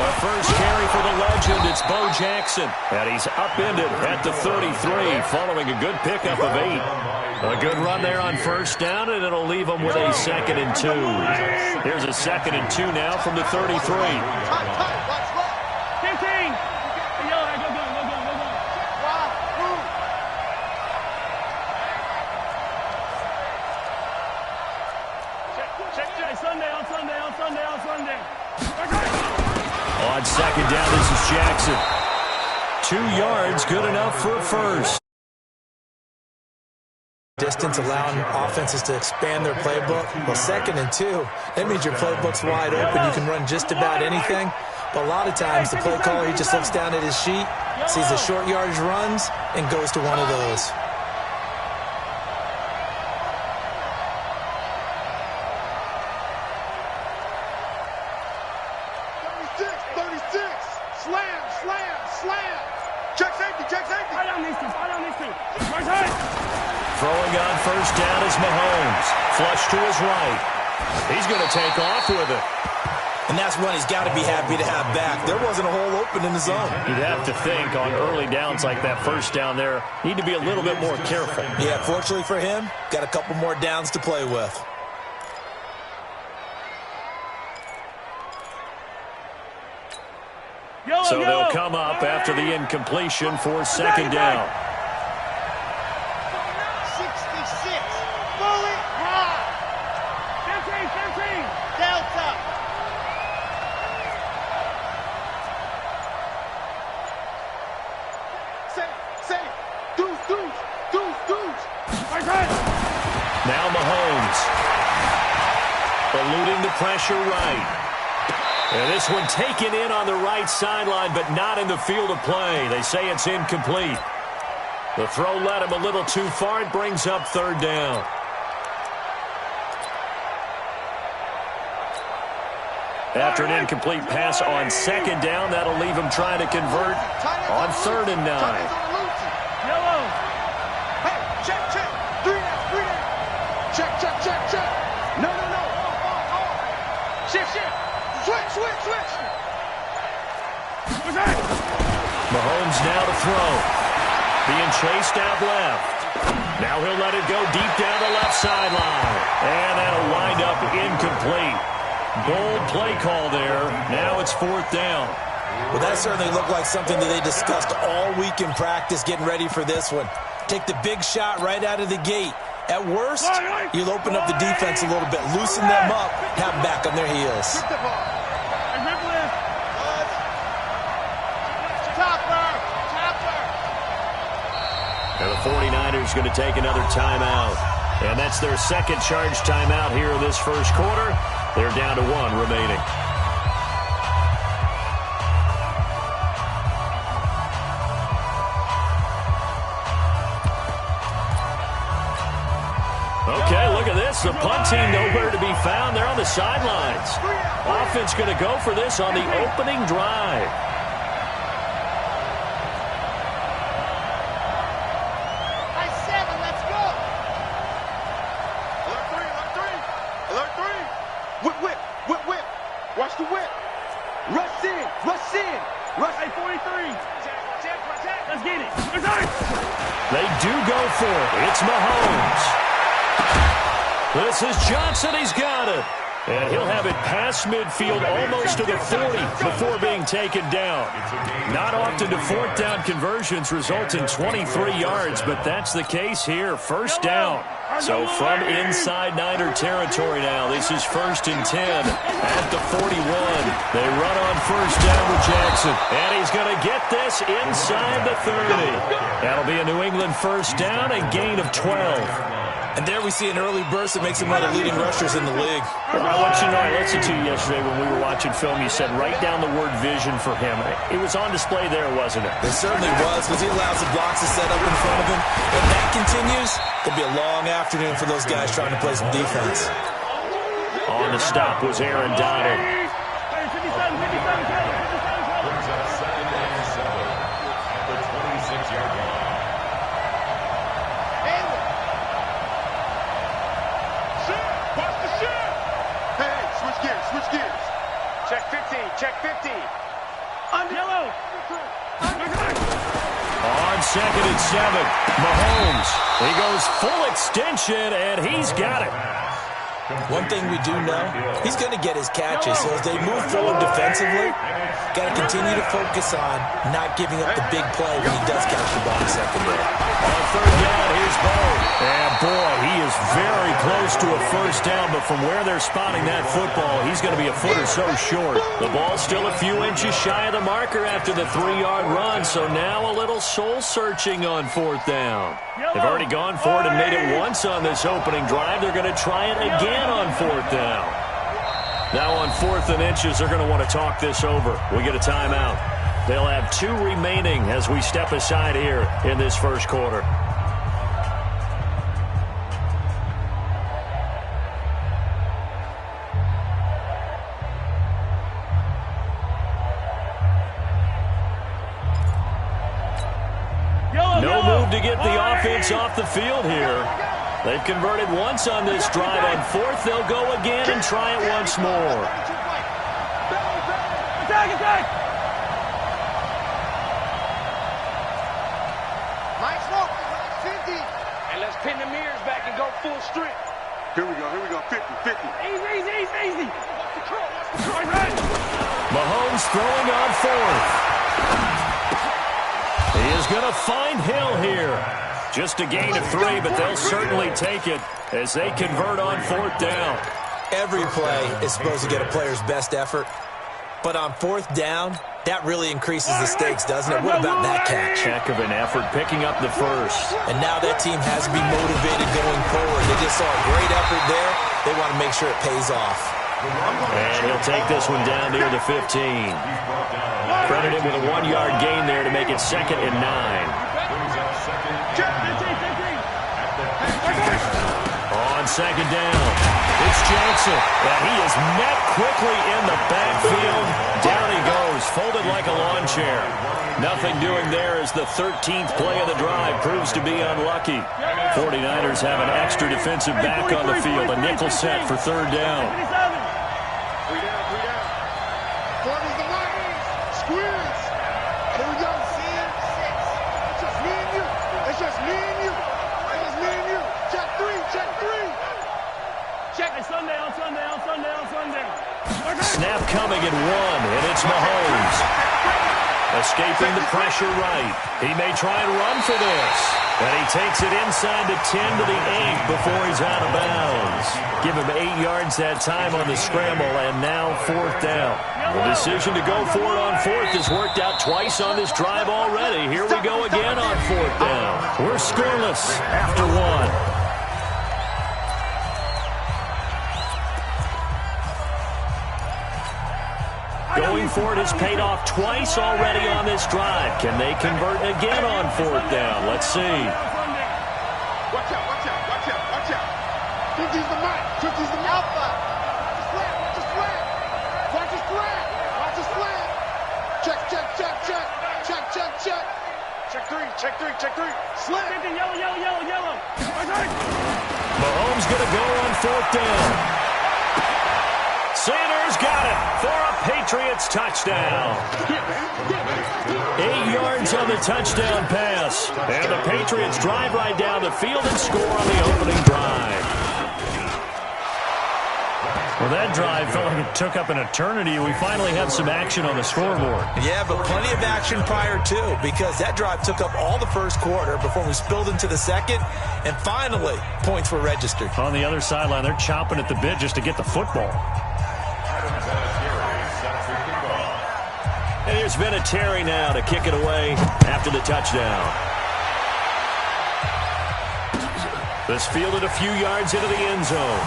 The first carry for the legend, it's Bo Jackson. And he's upended at the 33 following a good pickup of 8. A good run there on first down, and it'll leave him with a 2nd and 2. Here's a 2nd and 2 now from the 33. 15. On 2nd down, this is Jackson. 2 yards, good enough for a first. Distance allowing offenses to expand their playbook. Well, 2nd and 2, that means your playbook's wide open. You can run just about anything. But a lot of times, the play caller, he just looks down at his sheet, sees the short yardage runs, and goes to one of those. Throwing on first down is Mahomes. Flush to his right. He's going to take off with it. And that's one he's got to be happy to have back. There wasn't a hole open in the zone. You'd have to think on early downs like that first down there, need to be a little bit more careful. Yeah, fortunately for him, got a couple more downs to play with. So they'll come up after the incompletion for 2nd down. 66. Fully high. 15. Delta. Say. Deuce. Now Mahomes. Eluding the pressure right. And this one taken in on the right sideline, but not in the field of play. They say it's incomplete. The throw led him a little too far. It brings up 3rd down. After an incomplete pass on 2nd down, that'll leave him trying to convert on 3rd and 9. Yellow. Hey, check. 3 down. Check. No. Shift. Switch. Mahomes now to throw. Being chased out left. Now he'll let it go deep down the left sideline. And that'll wind up incomplete. Bold play call there. Now it's 4th down. Well, that certainly looked like something that they discussed all week in practice getting ready for this one. Take the big shot right out of the gate. At worst, you'll open up the defense a little bit, loosen them up, have them back on their heels. And the 49ers going to take another timeout. And that's their 2nd charge timeout here in this first quarter. They're down to 1 remaining. Okay, look at this. The punt team nowhere to be found. They're on the sidelines. Offense going to go for this on the opening drive. Whip. Watch the whip. Rush in. Rush 43. Let's get it. They do go for it. It's Mahomes. This is Johnson. He's got it. And he'll have it past midfield almost to the 40 before being taken down. Not often do 4th down conversions result in 23 yards, but that's the case here. First down. So from inside Niner territory now, this is 1st and 10 at the 41. They run on first down with Jackson, and he's going to get this inside the 30. That'll be a New England first down, a gain of 12. And there we see an early burst that makes him one of the leading rushers in the league. I want you to know, I listened to you yesterday when we were watching film. You said write down the word vision for him. It was on display there, wasn't it? It certainly was, because he allows the blocks to set up in front of him. If that continues, it'll be a long afternoon for those guys trying to play some defense. On the stop was Aaron Donald. Check 50. Under. Yellow. On 2nd and 7, Mahomes. He goes full extension, and he's got it. One thing we do know, he's going to get his catches. So as they move forward defensively, got to continue to focus on not giving up the big play when he does catch the ball in secondary. On 3rd down, here's Bo. And boy, he is very close to a first down, but from where they're spotting that football, he's going to be a foot or so short. The ball's still a few inches shy of the marker after the 3-yard run, so now a little soul-searching on 4th down. They've already gone for it and made it once on this opening drive. They're going to try it again on 4th down. Now on 4th and inches, they're going to want to talk this over. We get a timeout. They'll have 2 remaining as we step aside here in this first quarter. No move to get the offense off the field here. They've converted once on this drive. On 4th, they'll go again and try it once more. Attack, attack! Nice look. 50. And let's pin the mirrors back and go full strength. Here we go. 50, 50. Easy. Mahomes throwing on 4th. He is going to find Hill here. Just a gain of 3, but they'll certainly take it as they convert on 4th down. Every play is supposed to get a player's best effort, but on 4th down, that really increases the stakes, doesn't it? What about that catch? Heck of an effort picking up the first. And now that team has to be motivated going forward. They just saw a great effort there. They want to make sure it pays off. And he'll take this one down near the 15. Credit him with a 1-yard gain there to make it 2nd and 9. On 2nd down, it's Jackson, and he is met quickly in the backfield. Down he goes, folded like a lawn chair. Nothing doing there as the 13th play of the drive proves to be unlucky. 49ers have an extra defensive back on the field, a nickel set for 3rd down. 3 down. Corner's the line. Squeeze. Here we go. 6. It's just me and you. Check it Sunday. Snap coming at 1, and it's Mahomes. Escaping the pressure right. He may try and run for this. And he takes it inside the 10 to the 8 before he's out of bounds. Give him 8 yards that time on the scramble, and now 4th down. The decision to go for it on 4th has worked out twice on this drive already. Here we go again on 4th down. We're scoreless after 1. Going for it has paid off twice already on this drive. Can they convert again on 4th down? Let's see. Watch out. 50's the mark. 50's the alpha. Watch his flag. Check 3. Slap. Yellow. Mahomes going to go on 4th down. Sanders got it for a Patriots touchdown. 8 yards on the touchdown pass. And the Patriots drive right down the field and score on the opening drive. Well, that drive felt like it took up an eternity. We finally have some action on the scoreboard. Yeah, but plenty of action prior to, because that drive took up all the first quarter before we spilled into the second, and finally, points were registered. On the other sideline, they're chomping at the bit just to get the football. And there's been a Terry now to kick it away after the touchdown. This fielded a few yards into the end zone.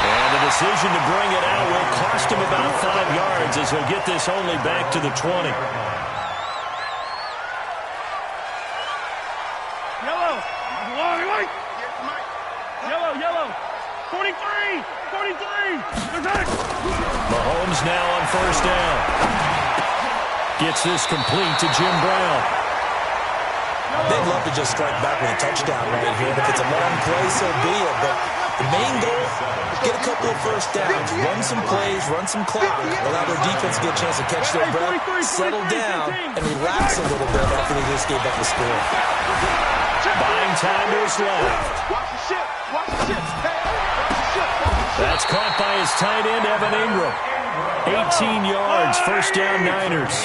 And the decision to bring it out will cost him about 5 yards as he'll get this only back to the 20. Yellow. 43. Mahomes now on 1st down. Gets this complete to Jim Brown. They'd love to just strike back with a touchdown right here. If it's a long play, so be it. But the main goal is get a couple of first downs, run some plays, run some clock, allow their defense to get a chance to catch their breath, settle down, and relax a little bit after they just gave up the score. Buying time to his left. Watch the ship. Watch the ship. Hey, watch the ship. Watch the ship. That's caught by his tight end, Evan Ingram. 18 yards, first down Niners.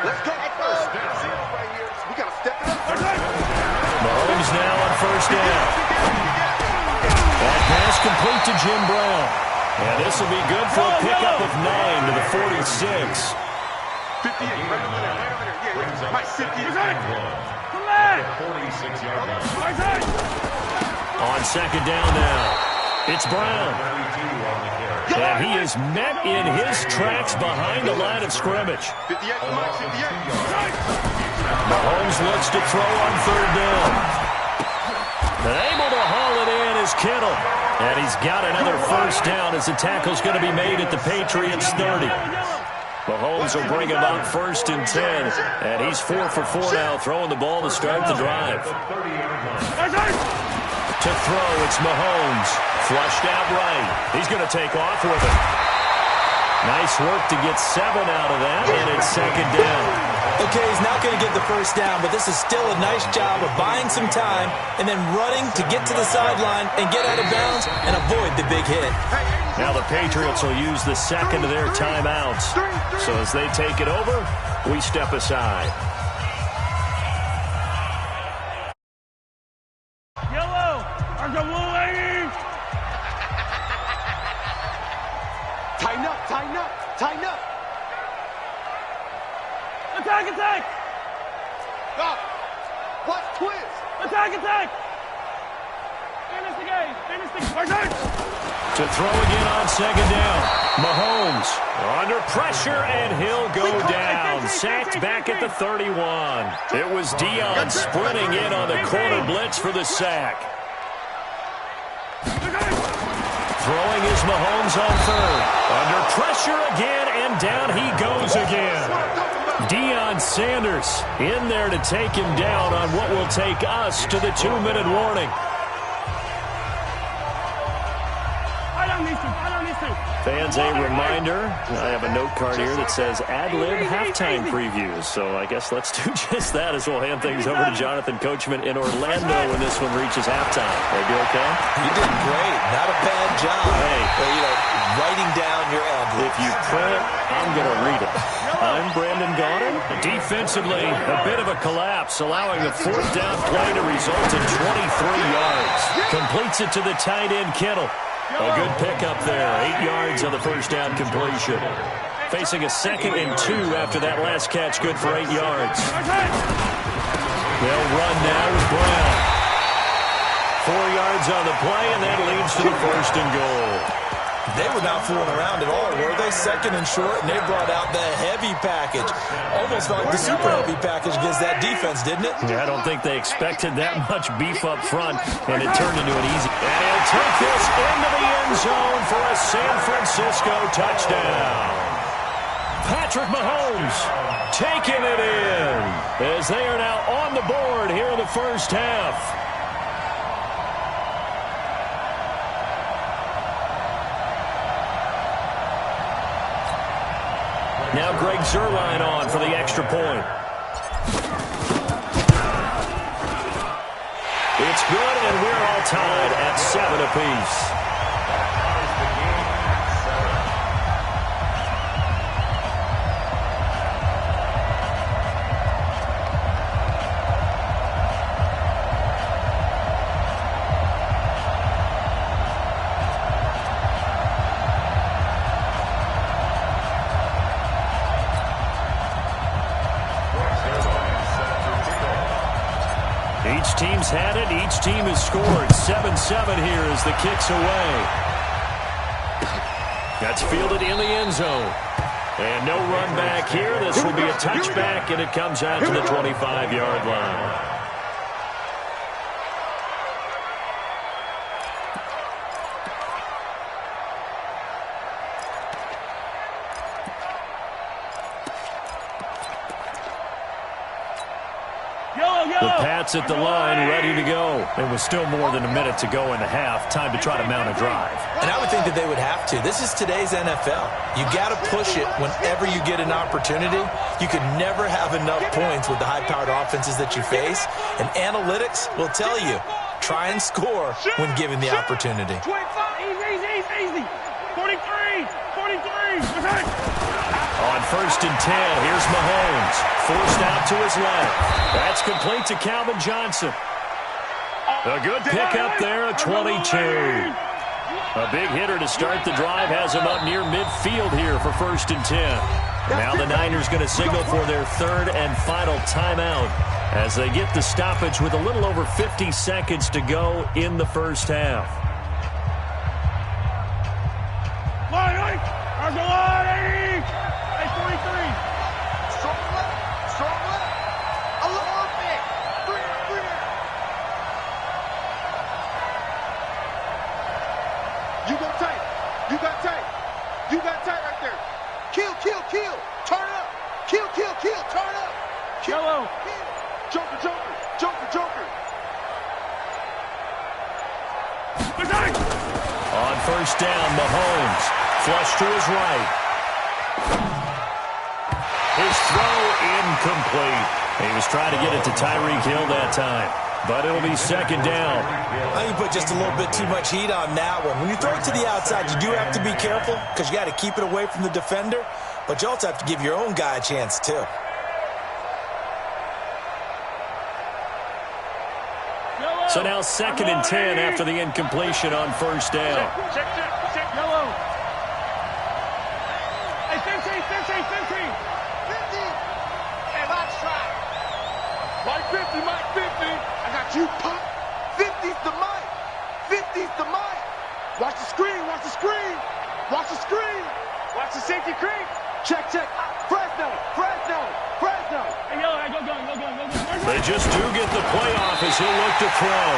Let's go first. Right here. We got to step it up. Mahomes now on first down. That pass complete to Jim Brown. And this will be good for a pickup of 9 to the 46. 58. Right over there. Yeah. Mike, 58. On second down now, it's Brown. And he is met in his tracks behind the line of scrimmage. 58 for Mike, 58. Mahomes looks to throw on third down. And able to haul it in is Kittle. And he's got another first down as the tackle's going to be made at the Patriots 30. Mahomes will bring him up first and 10. And he's 4 for 4 now, throwing the ball to start the drive. To throw, it's Mahomes. Flushed out right. He's going to take off with it. Nice work to get 7 out of that, and it's second down. Okay, he's not going to get the first down, but this is still a nice job of buying some time and then running to get to the sideline and get out of bounds and avoid the big hit. Now the Patriots will use the second of their timeouts. So as they take it over, we step aside. Yellow, are the blue ladies? Tighten up, tighten up, tighten up. Attack, attack! Stop. Watch twist. Attack, attack! Finish the game, finish the game. To throw again on second down. Mahomes under pressure, and he'll go down. Sacked back at the 31. It was Dion sprinting in on the corner blitz for the sack. Throwing is Mahomes on third. Under pressure again, and down he goes again. Deion Sanders in there to take him down on what will take us to the 2-minute warning. Fans, a reminder, I have a note card here that says ad-lib halftime previews. So I guess let's do just that as we'll hand things over to Jonathan Coachman in Orlando when this one reaches halftime. Are you okay? You did great. Not a bad job. Hey. Writing down your ad-libs. If you print it, I'm going to read it. I'm Brandon Gaudin. Defensively, a bit of a collapse, allowing the fourth down play to result in 23 yards. Completes it to the tight end, Kittle. A good pickup there, 8 yards on the first down completion. Facing a 2nd and 2 after that last catch, good for 8 yards. They'll run now with Brown. 4 yards on the play, and that leads to the first and goal. They were not fooling around at all, were they? 2nd and short, and they brought out the heavy package. Almost like the super heavy package against that defense, didn't it? Yeah, I don't think they expected that much beef up front, and it turned into an easy. And he'll take this into the end zone for a San Francisco touchdown. Patrick Mahomes taking it in as they are now on the board here in the first half. Now Greg Zuerlein on for the extra point. It's good, and we're all tied at 7 apiece. Each team's had it. Each team has scored. 7-7 here as the kick's away. That's fielded in the end zone. And no run back here. This will be a touchback, and it comes out to the 25-yard line. The Pats spots at the line, ready to go. And with still more than a minute to go in the half, time to try to mount a drive. And I would think that they would have to. This is today's NFL. You got to push it whenever you get an opportunity. You can never have enough points with the high-powered offenses that you face. And analytics will tell you, try and score when given the opportunity. 25, easy. 43. On 1st and 10, here's Mahomes. Forced out to his left. That's complete to Calvin Johnson. A good pickup there at 22. A big hitter to start the drive has him up near midfield here for 1st and 10. Now the Niners going to signal for their 3rd and final timeout as they get the stoppage with a little over 50 seconds to go in the first half. Hey, 43. Strong left. A little bit. Three down. You got tight right there. Kill. Turn up. Kill. Turn up. Yellow. Joker. On 1st down, Mahomes. Flush to his right. His throw incomplete. He was trying to get it to Tyreek Hill that time, but it'll be 2nd down. I think you put just a little bit too much heat on that one. When you throw it to the outside, you do have to be careful because you got to keep it away from the defender, but you also have to give your own guy a chance too. So now 2nd and 10 after the incompletion on 1st down. Check. Yellow. Hey, 50. Hey, let's try. Mike 50. I got you, Pop. 50's the mic. Watch the screen. Watch the safety creep. Check. Fresno. Hey, yellow. Hey, go. They just do get the playoff as he'll look to throw.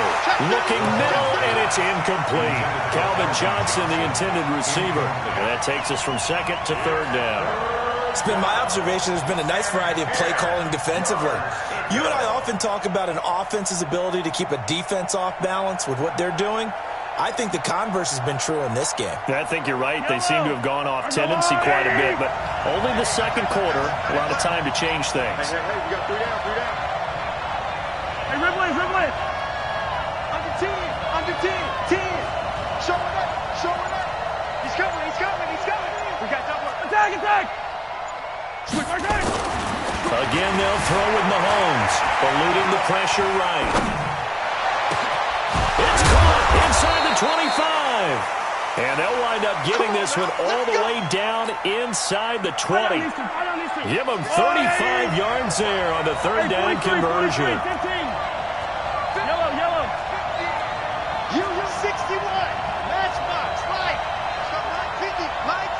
Looking middle, and it's incomplete. Calvin Johnson, the intended receiver. And that takes us from 2nd to 3rd down. It's been my observation there's been a nice variety of play calling defensively. You and I often talk about an offense's ability to keep a defense off balance with what they're doing. I think the converse has been true in this game. I think you're right. They seem to have gone off tendency quite a bit, but only the 2nd quarter, a lot of time to change things. Hey, we got 3 down. Hey, Ridley. Under 10. Showing up. He's coming. We got double. Attack. Switch. Again, they'll throw with Mahomes, eluding the pressure right. It's caught inside the 25. And they'll wind up getting this one all the way down inside the 20. Give them 35 yards there on the 3rd down conversion. 15. Yellow. U61. Matchbox. Mike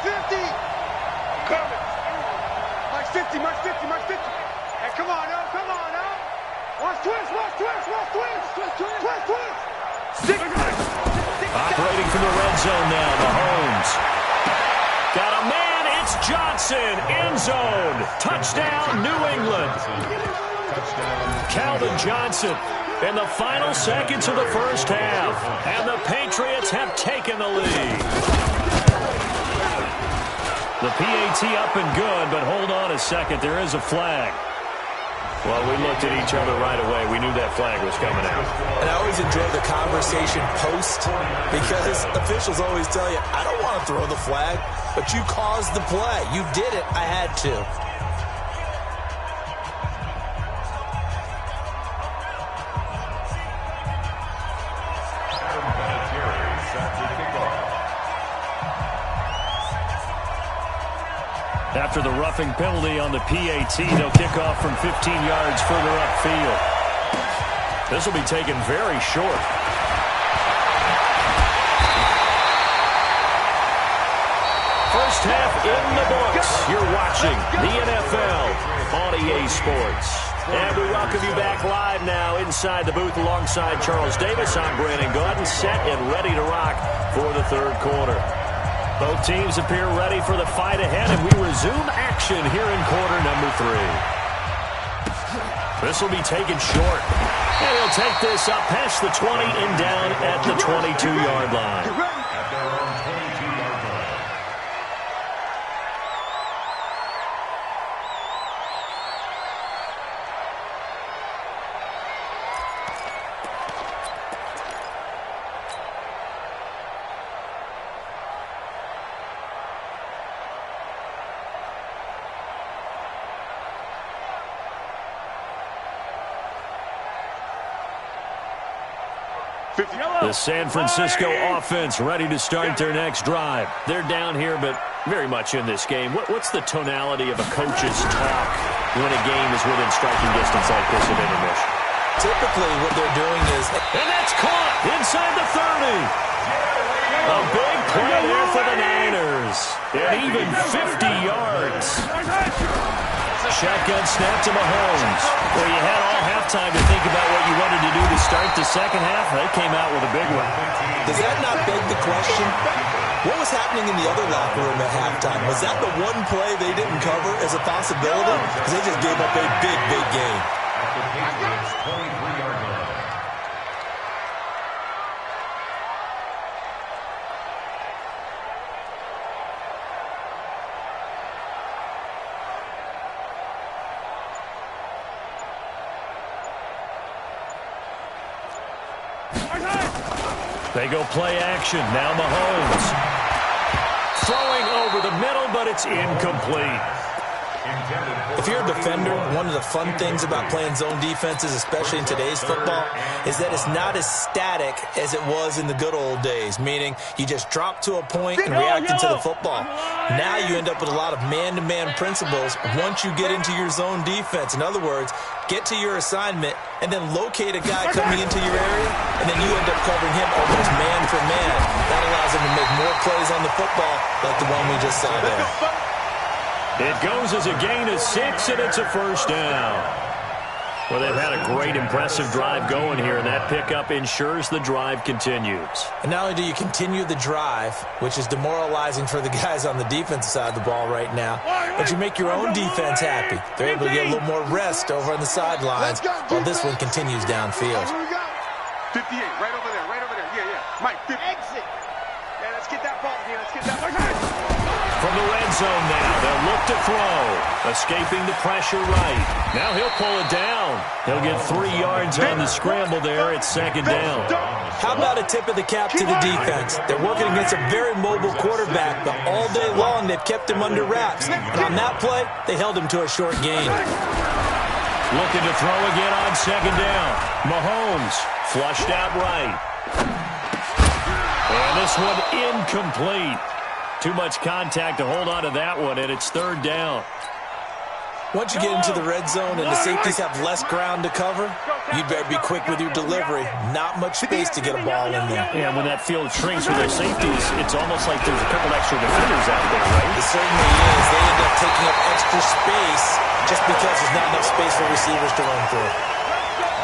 50. Coming. Mike 50. Hey, come on now. Watch twist. Operating from the red zone now, Mahomes. Got a man, it's Johnson, end zone. Touchdown, New England. Calvin Johnson in the final seconds of the first half. And the Patriots have taken the lead. The PAT up and good, but hold on a second, there is a flag. Well, we looked at each other right away. We knew that flag was coming out. And I always enjoy the conversation post because officials always tell you, I don't want to throw the flag, but you caused the play. You did it. I had to. After the roughing penalty on the PAT, they'll kick off from 15 yards further upfield. This will be taken very short. First half in the books. You're watching the NFL on EA Sports. And we welcome you back live now inside the booth alongside Charles Davis. I'm Brandon Gordon, set and ready to rock for the 3rd quarter. Both teams appear ready for the fight ahead, and we resume action here in quarter number 3. This will be taken short. And he'll take this up past the 20 and down at the 22-yard line. The San Francisco offense ready to start their next drive. They're down here, but very much in this game. What's the tonality of a coach's talk when a game is within striking distance like this at intermission? Typically, what they're doing is... And that's caught inside the 30. A big play there for the Niners. And even 50 yards. Shotgun snap to Mahomes. Well, you had all halftime to think about what you wanted to do to start the second half. They came out with a big one. Does that not beg the question? What was happening in the other locker room at halftime? Was that the one play they didn't cover as a possibility? Because they just gave up a big, big game. They go play action. Now Mahomes. Throwing over the middle, but it's incomplete. If you're a defender, one of the fun things about playing zone defenses, especially in today's football, is that it's not as static as it was in the good old days, meaning you just drop to a point and react into the football. Now you end up with a lot of man-to-man principles once you get into your zone defense. In other words, get to your assignment and then locate a guy coming into your area, and then you end up covering him almost man for man. That allows him to make more plays on the football like the one we just saw there. It goes as a gain of 6, and it's a first down. Well, they've had a great, impressive drive going here, and that pickup ensures the drive continues. And not only do you continue the drive, which is demoralizing for the guys on the defensive side of the ball right now, but you make your own defense happy. They're able to get a little more rest over on the sidelines while this one continues downfield. 58, right over there, right over there. Yeah. Mike, 50. Exit. Yeah, let's get that ball here. Let's get that ball. From the red zone now, they'll look to throw. Escaping the pressure right. Now he'll pull it down. He'll get 3 yards on the scramble there. It's second down. How about a tip of the cap to the defense? They're working against a very mobile quarterback, but all day long they've kept him under wraps. And on that play, they held him to a short gain. Looking to throw again on second down. Mahomes flushed out right. And this one incomplete. Too much contact to hold on to that one, and it's third down. Once you get into the red zone and the safeties have less ground to cover, you'd better be quick with your delivery. Not much space to get a ball in there. Yeah, when that field shrinks for their safeties, it's almost like there's a couple extra defenders out there, right? It certainly is. They end up taking up extra space just because there's not enough space for receivers to run through.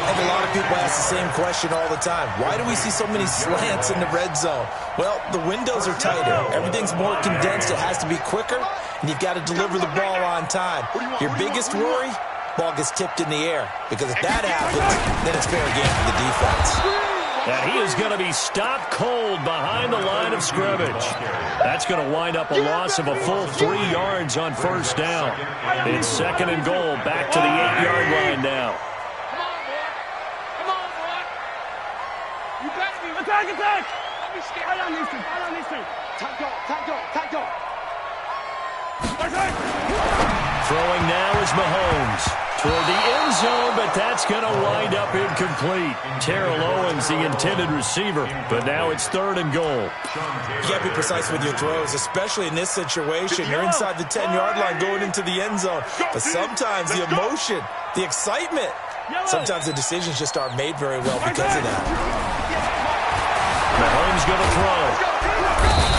And a lot of people ask the same question all the time. Why do we see so many slants in the red zone? Well, the windows are tighter. Everything's more condensed. It has to be quicker, and you've got to deliver the ball on time. Your biggest worry, ball gets tipped in the air. Because if that happens, then it's fair game for the defense. And he is going to be stopped cold behind the line of scrimmage. That's going to wind up a loss of a full 3 yards on first down. It's second and goal, back to the 8-yard line now. Attack! Let me stay right on these two. Right on these two. Tight go. Throwing now is Mahomes toward the end zone, but that's going to wind up incomplete. Terrell Owens, the intended receiver, but now it's third and goal. You got to be precise with your throws, especially in this situation. You're inside the 10-yard line going into the end zone, but sometimes the emotion, the excitement, sometimes the decisions just aren't made very well because of that. Mahomes going to throw.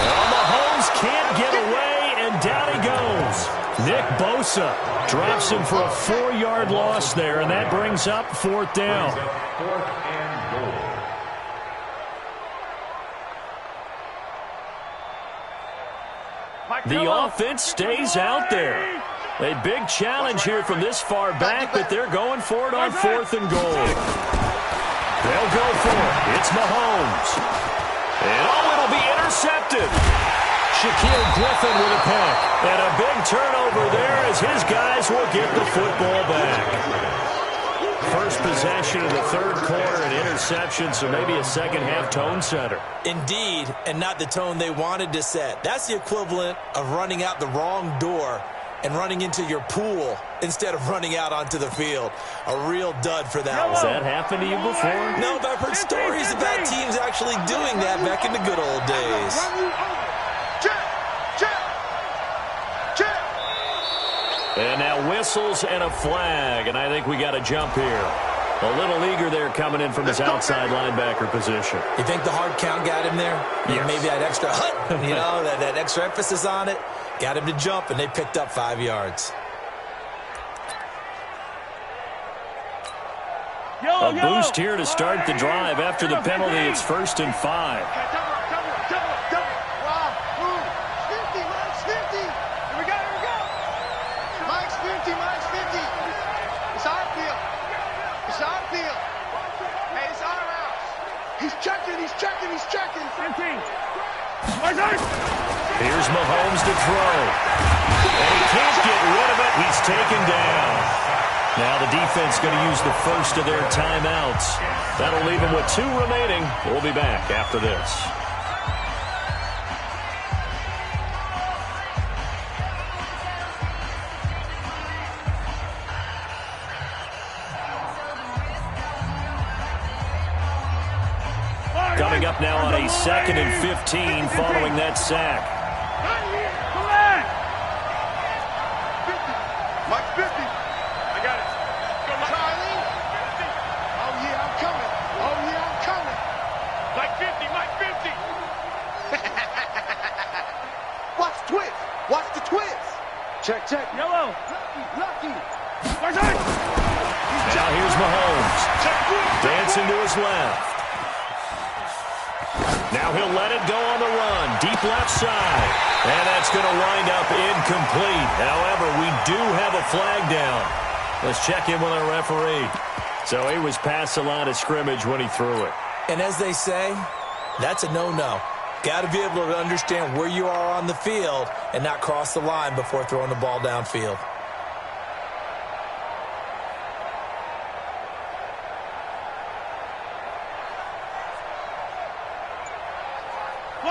Well, Mahomes can't get away, and down he goes. Nick Bosa drops him for a 4-yard loss there, and that brings up fourth down. The offense stays out there. A big challenge here from this far back, but they're going for it on fourth and goal. They'll go for it. It's Mahomes. And it'll be intercepted. Shaquille Griffin with a pick. And a big turnover there as his guys will get the football back. First possession of the third quarter, an interception, so maybe a second-half tone setter. Indeed, and not the tone they wanted to set. That's the equivalent of running out the wrong door and running into your pool instead of running out onto the field. A real dud for that one. Has that happened to you before? No, but I've heard stories about teams actually doing that back in the good old days. And now whistles and a flag, and I think we got a jump here. A little eager there coming in from his outside linebacker position. You think the hard count got him there? Yes. Maybe that extra that extra emphasis on it got him to jump, and they picked up 5 yards. A boost here to start the drive. After the penalty, it's 1st and 5. He's checking. 15. Here's Mahomes to throw. And he can't get rid of it. He's taken down. Now the defense going to use the first of their timeouts. That'll leave them with 2 remaining. We'll be back after this. Coming up now on a 2nd and 15 following that sack. Mike 50. I got it. Charlie. Oh, yeah, I'm coming. Oh, yeah, I'm coming. Mike 50. Watch the twist. Watch the twist. Check. Yellow. Lucky. Now here's Mahomes. Dancing to his left. Now he'll let it go on the run. Deep left side. And that's going to wind up incomplete. However, we do have a flag down. Let's check in with our referee. So he was past the line of scrimmage when he threw it. And as they say, that's a no-no. Got to be able to understand where you are on the field and not cross the line before throwing the ball downfield.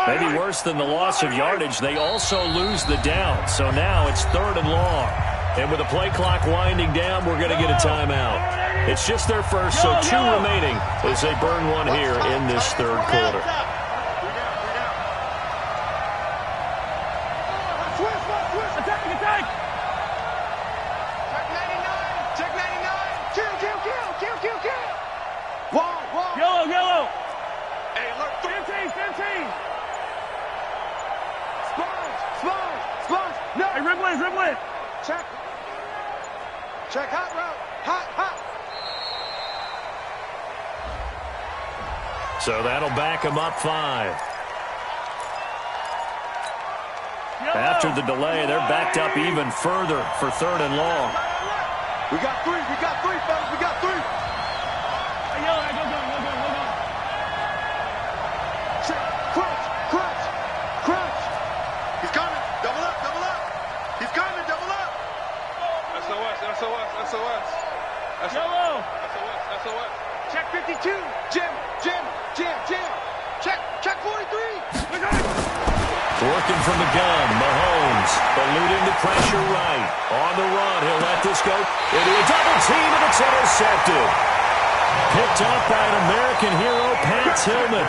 Maybe worse than the loss of yardage, they also lose the down. So now it's 3rd and long. And with the play clock winding down, we're going to get a timeout. It's just their first, so 2 remaining as they burn one here in this 3rd quarter. Attack! Check 99. Kill. Wall. Yellow. Hey, alert. 15. Sponge. No. Hey, Riblet. Check hot route. Hot. So that'll back him up 5. After the delay, they're backed up even further for 3rd and long. We got 3, fellas. We got 3. Hey, yellow, go. Check. Crunch. He's coming. Double up. He's coming. Double up. SOS. Yellow. SOS. Check 52. Jim. Check 43. Working from the gun, Mahomes eluding the pressure right. On the run, he'll let this go into a double team, and it's intercepted. Picked up by an American hero, Pat Tillman.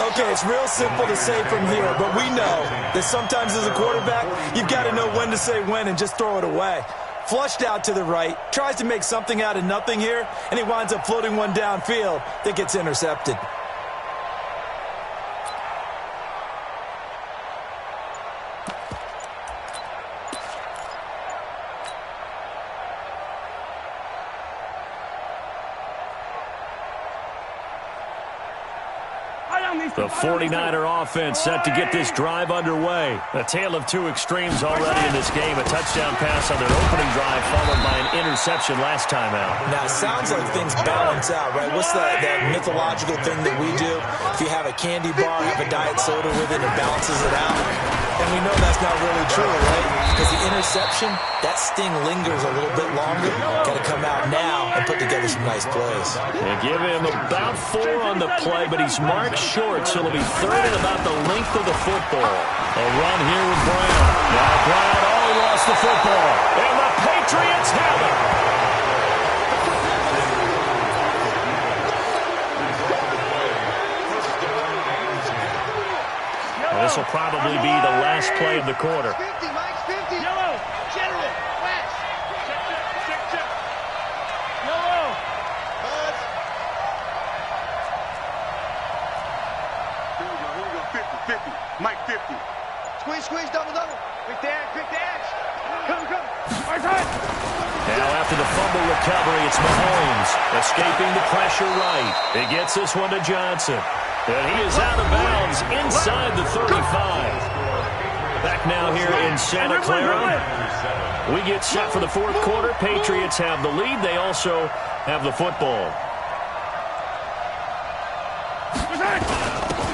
Okay, it's real simple to say from here, but we know that sometimes as a quarterback, you've got to know when to say when and just throw it away. Flushed out to the right, tries to make something out of nothing here, and he winds up floating one downfield that gets intercepted. The 49er offense set to get this drive underway. A tale of two extremes already in this game. A touchdown pass on their opening drive followed by an interception last time out. Now, it sounds like things balance out, right? What's that mythological thing that we do? If you have a candy bar, have a diet soda with it, it balances it out. And we know that's not really true, right? Because the interception, that sting lingers a little bit longer. Got to come out now and put together some nice plays. They give him about 4 on the play, but he's marked short, so it'll be third and about the length of the football. A run here with Brown. Now Brown, he lost the football. And the Patriots have it. This will probably be the last play of the quarter. 50, Mike's 50. Yellow, general, west. Check. Yellow. Buzz. Here we go. 50. Mike 50. Squeeze, double. Quick dash. Come. Now after the fumble recovery, it's Mahomes escaping the pressure right. It gets this one to Johnson. And he is out of bounds inside the 35. Back now here in Santa Clara. We get set for the fourth quarter. Patriots have the lead. They also have the football.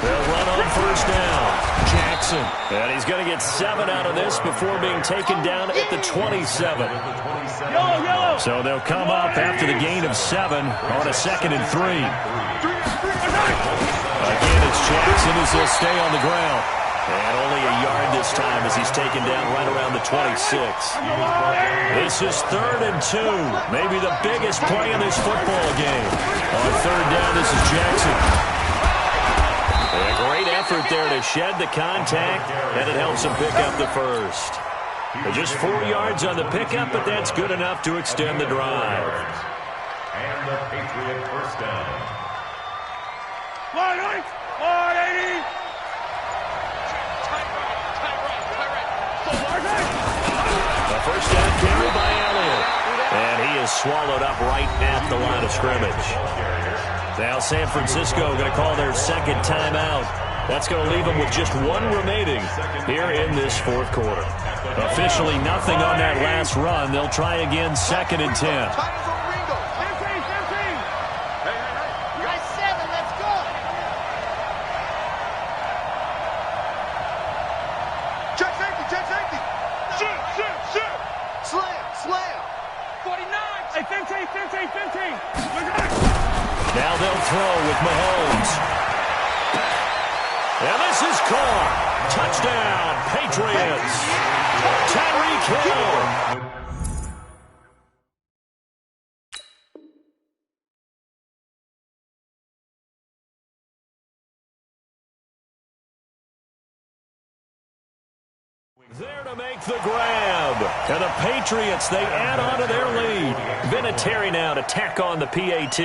They'll run on first down. Jackson. And he's going to get 7 out of this before being taken down at the 27. So they'll come up after the gain of 7 on a 2nd and 3. Again, it's Jackson as he'll stay on the ground. And only a yard this time as he's taken down right around the 26. This is 3rd and 2. Maybe the biggest play in this football game. On 3rd down, this is Jackson. A great effort there to shed the contact, and it helps him pick up the first. Just 4 yards on the pickup, but that's good enough to extend the drive. And the Patriot first down. 180. The first down carry by Elliott. And he is swallowed up right at the line of scrimmage. Now San Francisco going to call their second timeout. That's going to leave them with just 1 remaining here in this fourth quarter. Officially nothing on that last run. They'll try again 2nd and 10. Now they'll throw with Mahomes. And this is caught. Touchdown, Patriots. Tyreek Hill. There to make the grab. And the Patriots, they add on to their lead. Vinatieri now to tack on the PAT.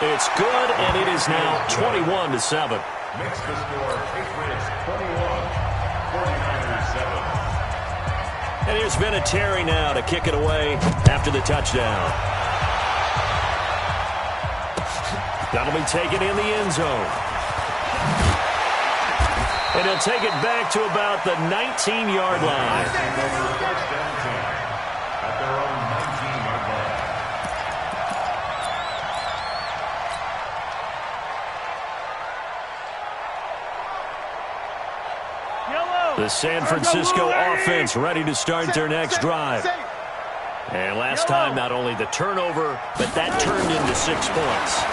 It's good, and it is now 21-7. Makes the score Patriots 21, 49ers 7. And here's Vinatieri now to kick it away after the touchdown. That'll be taken in the end zone. And he'll take it back to about the 19-yard line. First down 10 at their own 19-yard line. The San Francisco offense ready to start their next drive. And last time, not only the turnover, but that turned into 6 points.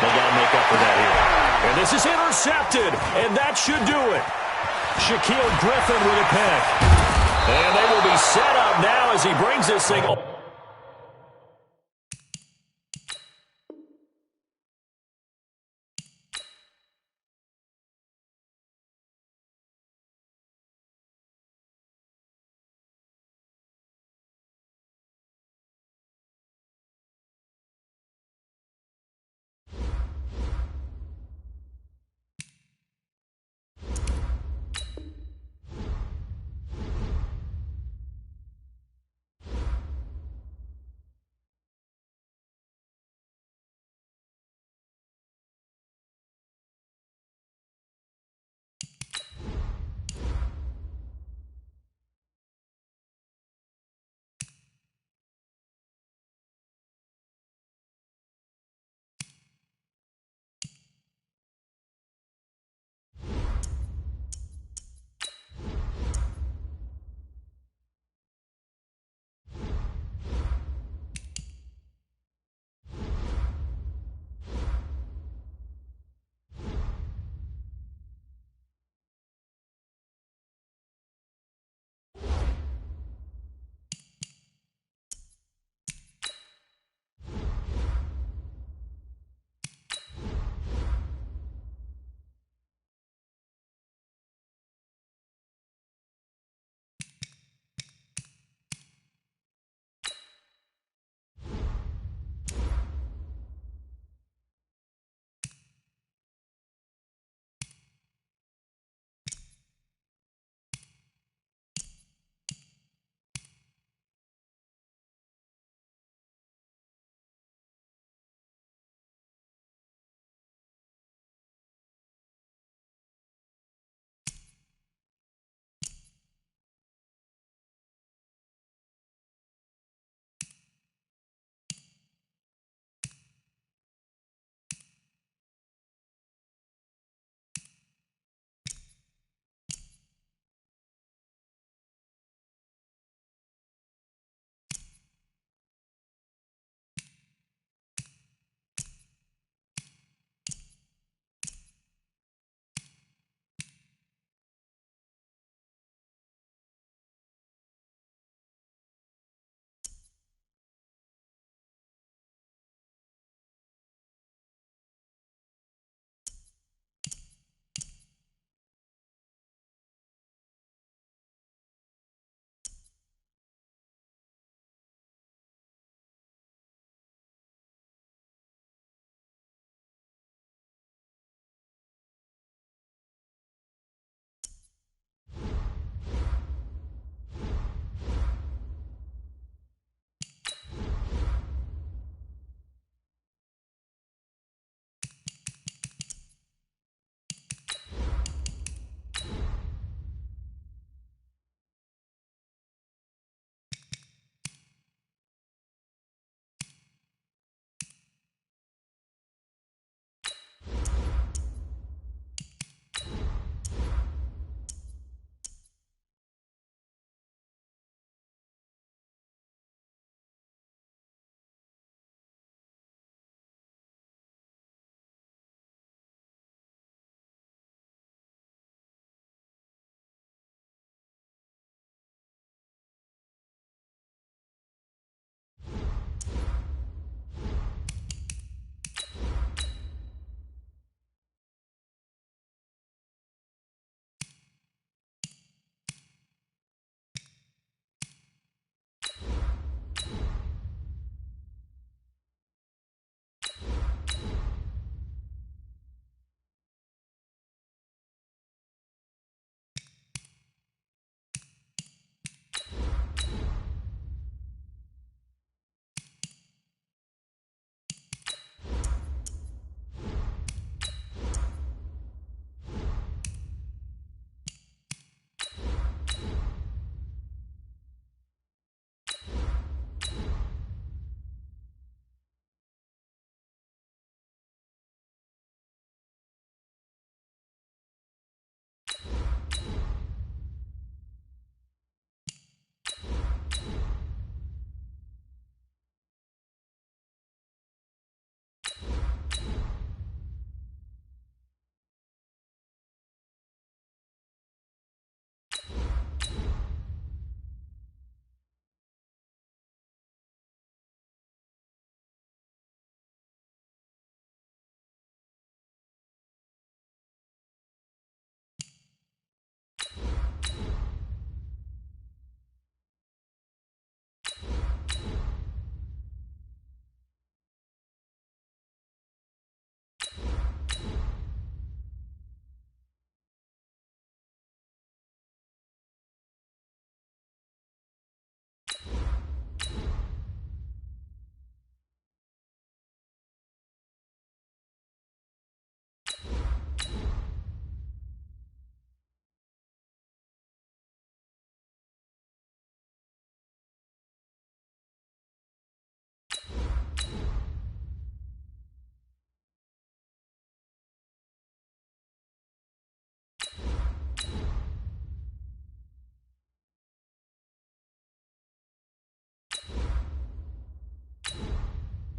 They got to make up for that here. And this is intercepted, and that should do it. Shaquille Griffin with a pick. And they will be set up now as he brings this thing.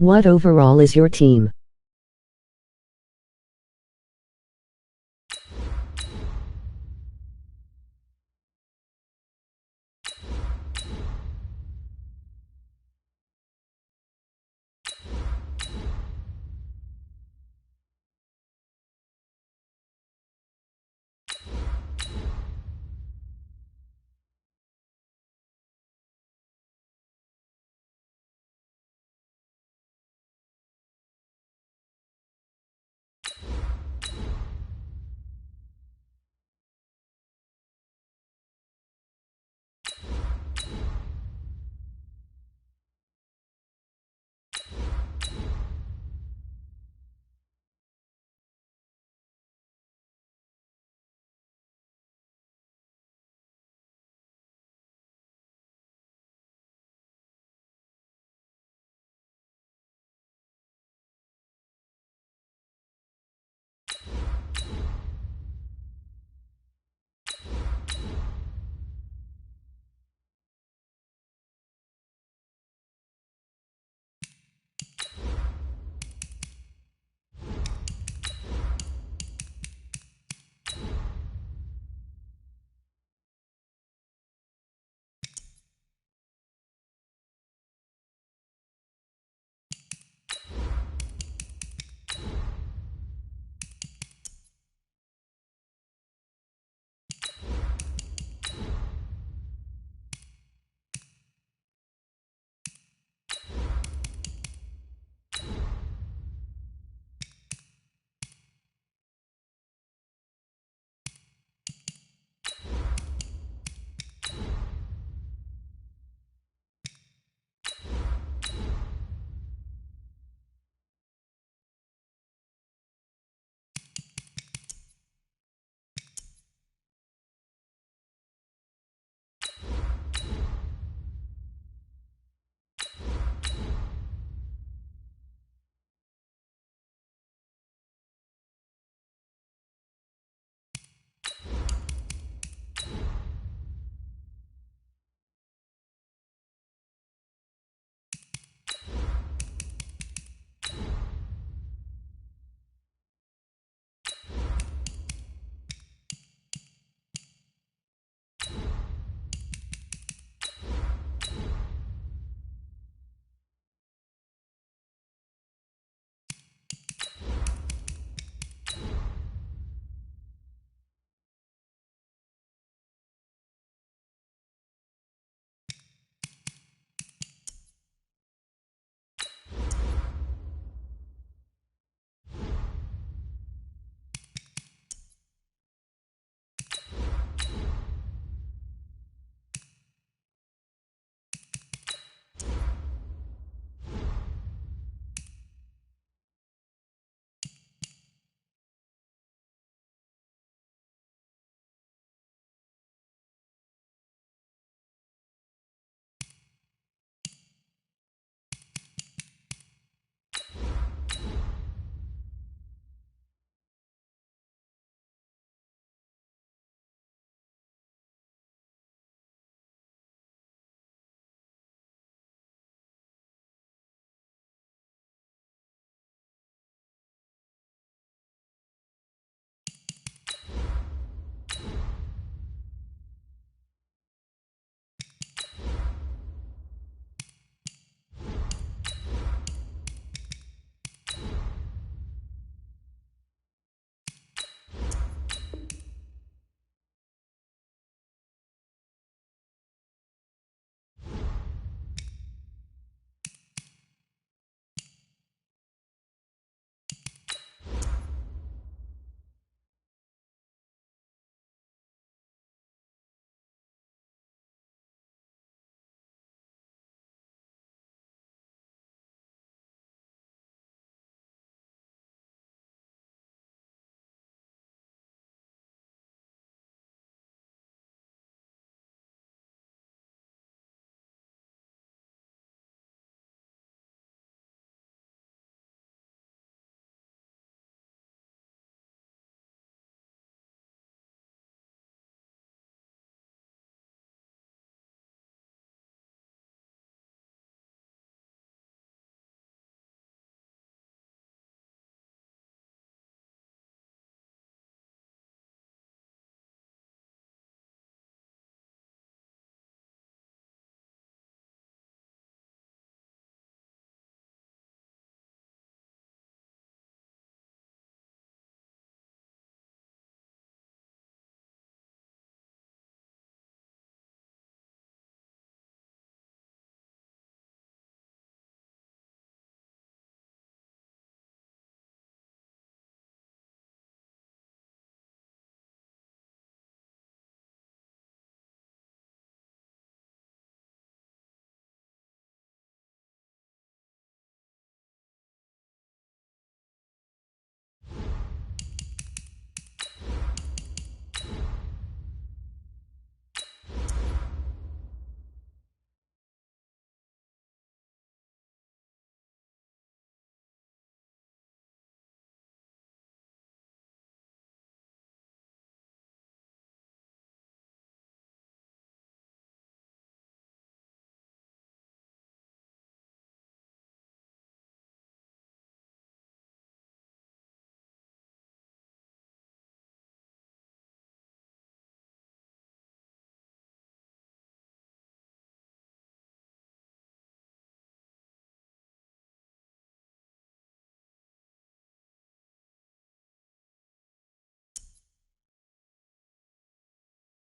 What overall is your team?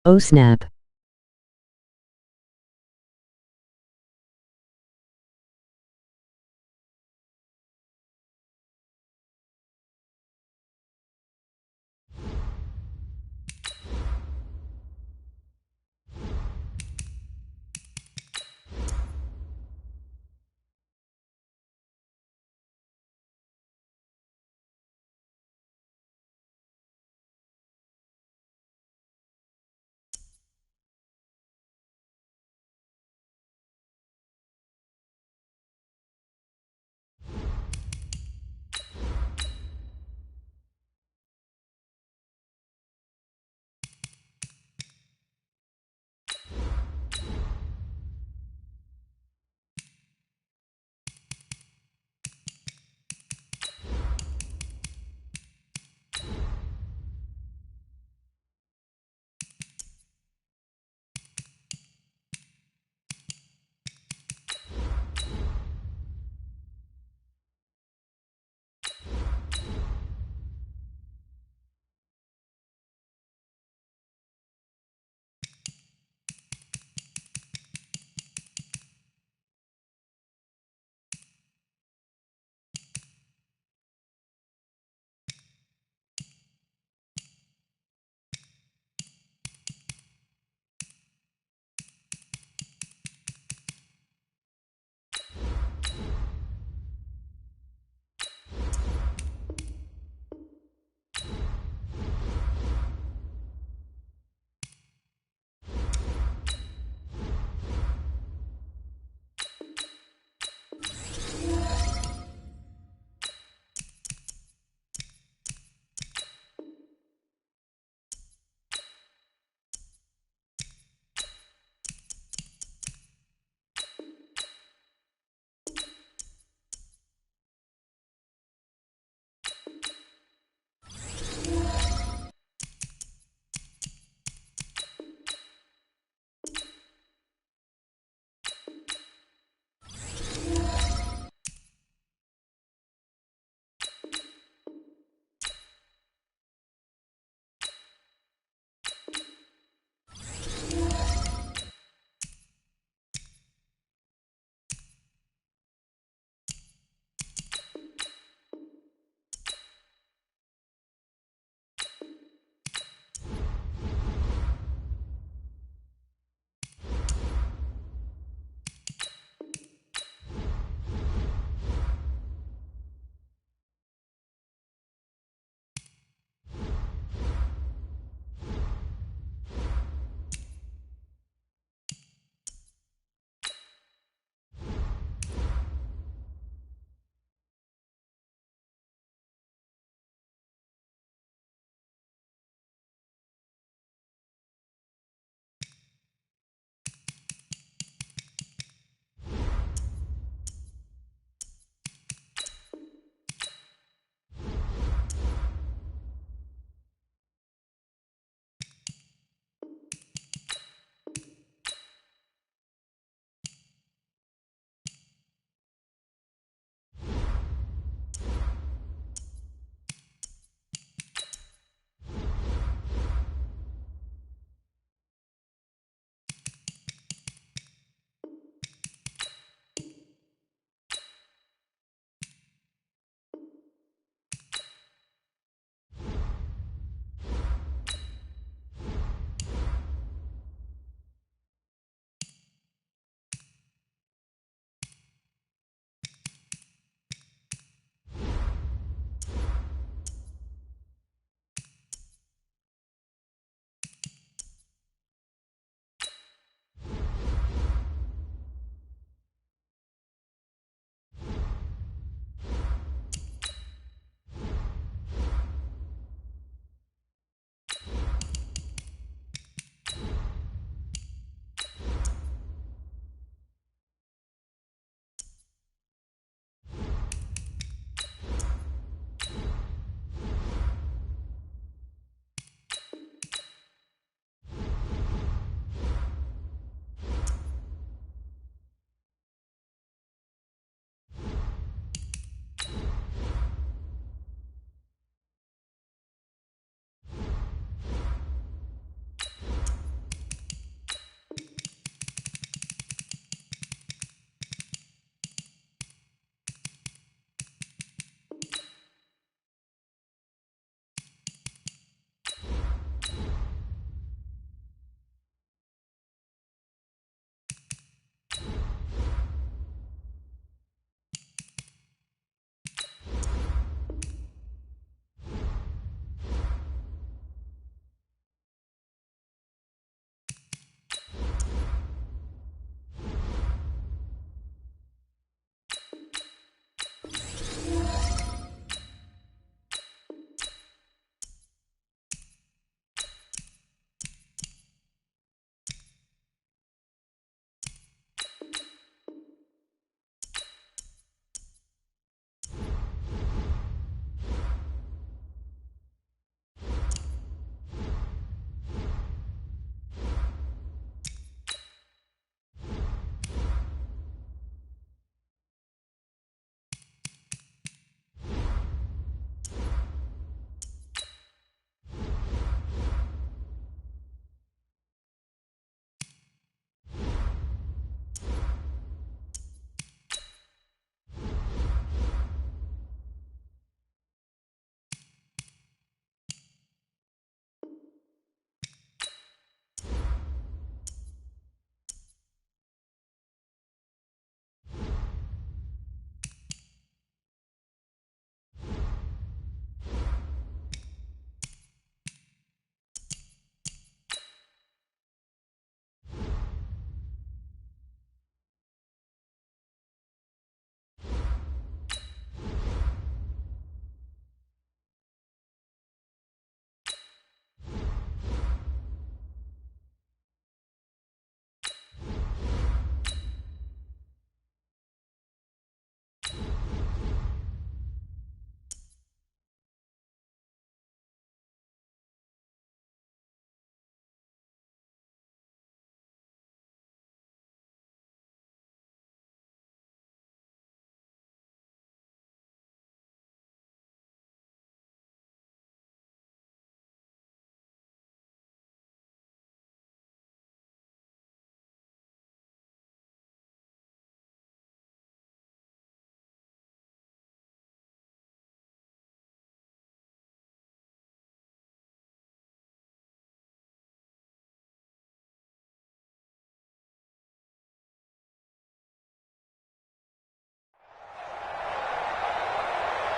Oh snap.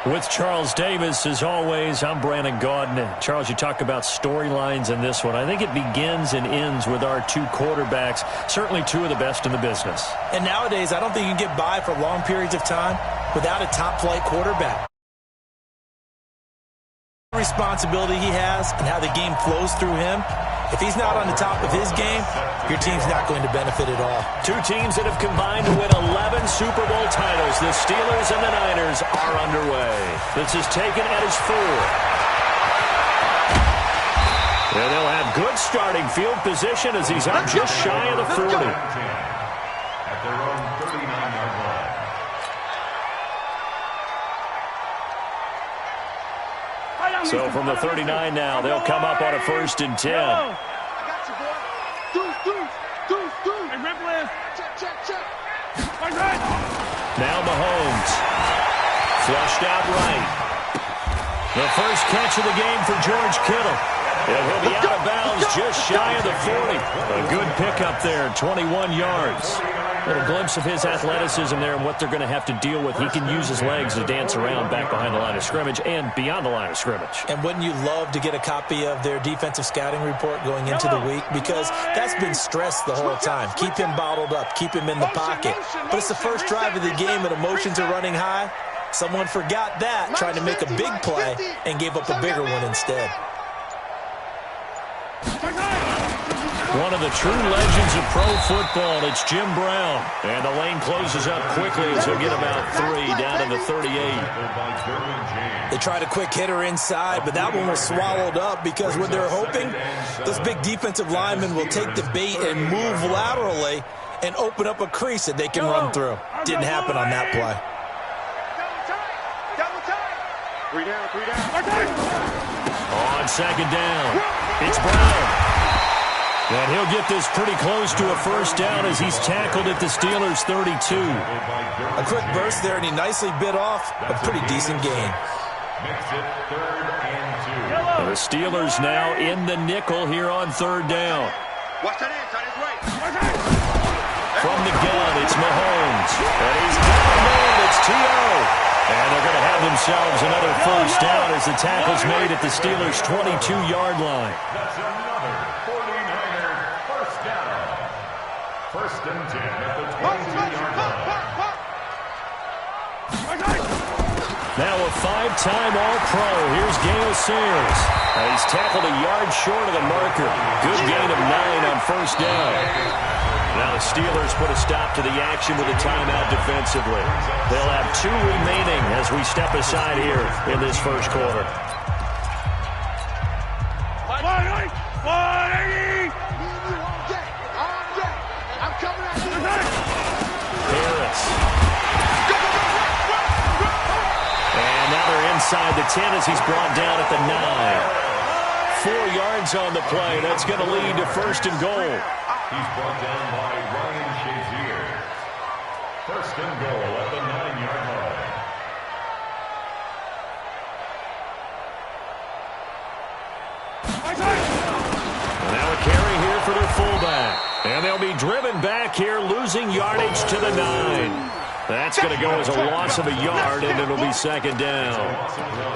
With Charles Davis, as always, I'm Brandon Gaudin. Charles, you talk about storylines in this one. I think it begins and ends with our two quarterbacks, certainly two of the best in the business. And nowadays, I don't think you can get by for long periods of time without a top-flight quarterback. The responsibility he has and how the game flows through him, if he's not on the top of his game, your team's not going to benefit at all. Two teams that have combined to win 11 Super Bowl titles. The Steelers and the Niners are underway. This is taken at his 4. And they'll have good starting field position as he's up just shy of the 40. At their own 39-yard line. So from the 39 now, they'll come up on a 1st and 10. I got you, boy. Deuce. Hey, Ripley. Check. Now Mahomes. Flushed out right. The first catch of the game for George Kittle. And he'll be out of bounds just shy of the 40. A good pickup there, 21 yards. A little glimpse of his athleticism there and what they're going to have to deal with. He can use his legs to dance around back behind the line of scrimmage and beyond the line of scrimmage. And wouldn't you love to get a copy of their defensive scouting report going into the week? Because that's been stressed the whole time. Keep him bottled up. Keep him in the pocket. But it's the first drive of the game and emotions are running high. Someone forgot that, trying to make a big play, and gave up a bigger one instead. One of the true legends of pro football, it's Jim Brown. And the lane closes up quickly as he'll get about 3 down to the 38. They tried a quick hitter inside, but that one was swallowed up because what they're hoping, this big defensive lineman will take the bait and move laterally and open up a crease that they can run through. Didn't happen on that play. Double time. 3 down. On 2nd down, it's Brown. And he'll get this pretty close to a 1st down as he's tackled at the Steelers' 32. A quick burst there, and he nicely bit off a pretty decent gain. Makes it 3rd and 2. The Steelers now in the nickel here on 3rd down. Watch that inside his right. From the gun, it's Mahomes. And he's got a man, it's T.O. And they're going to have themselves another 1st down as the tackle's made at the Steelers' 22-yard line. That's another 49er 1st down. 1st and 10 at the 22-yard line. Now a 5-time All-Pro. Here's Gale Sayers. He's tackled a yard short of the marker. Good gain of 9 on 1st down. Now the Steelers put a stop to the action with a timeout defensively. They'll have 2 remaining as we step aside here in this 1st quarter. 180! I'm coming at you. Harris. And now they're inside the 10 as he's brought down at the 9. 4 yards on the play. That's going to lead to 1st and goal. He's brought down by Ryan Shazier. 1st and goal at the 9-yard line. Now a carry here for their fullback. And they'll be driven back here, losing yardage to the 9. That's going to go as a loss of a yard, and it'll be 2nd down.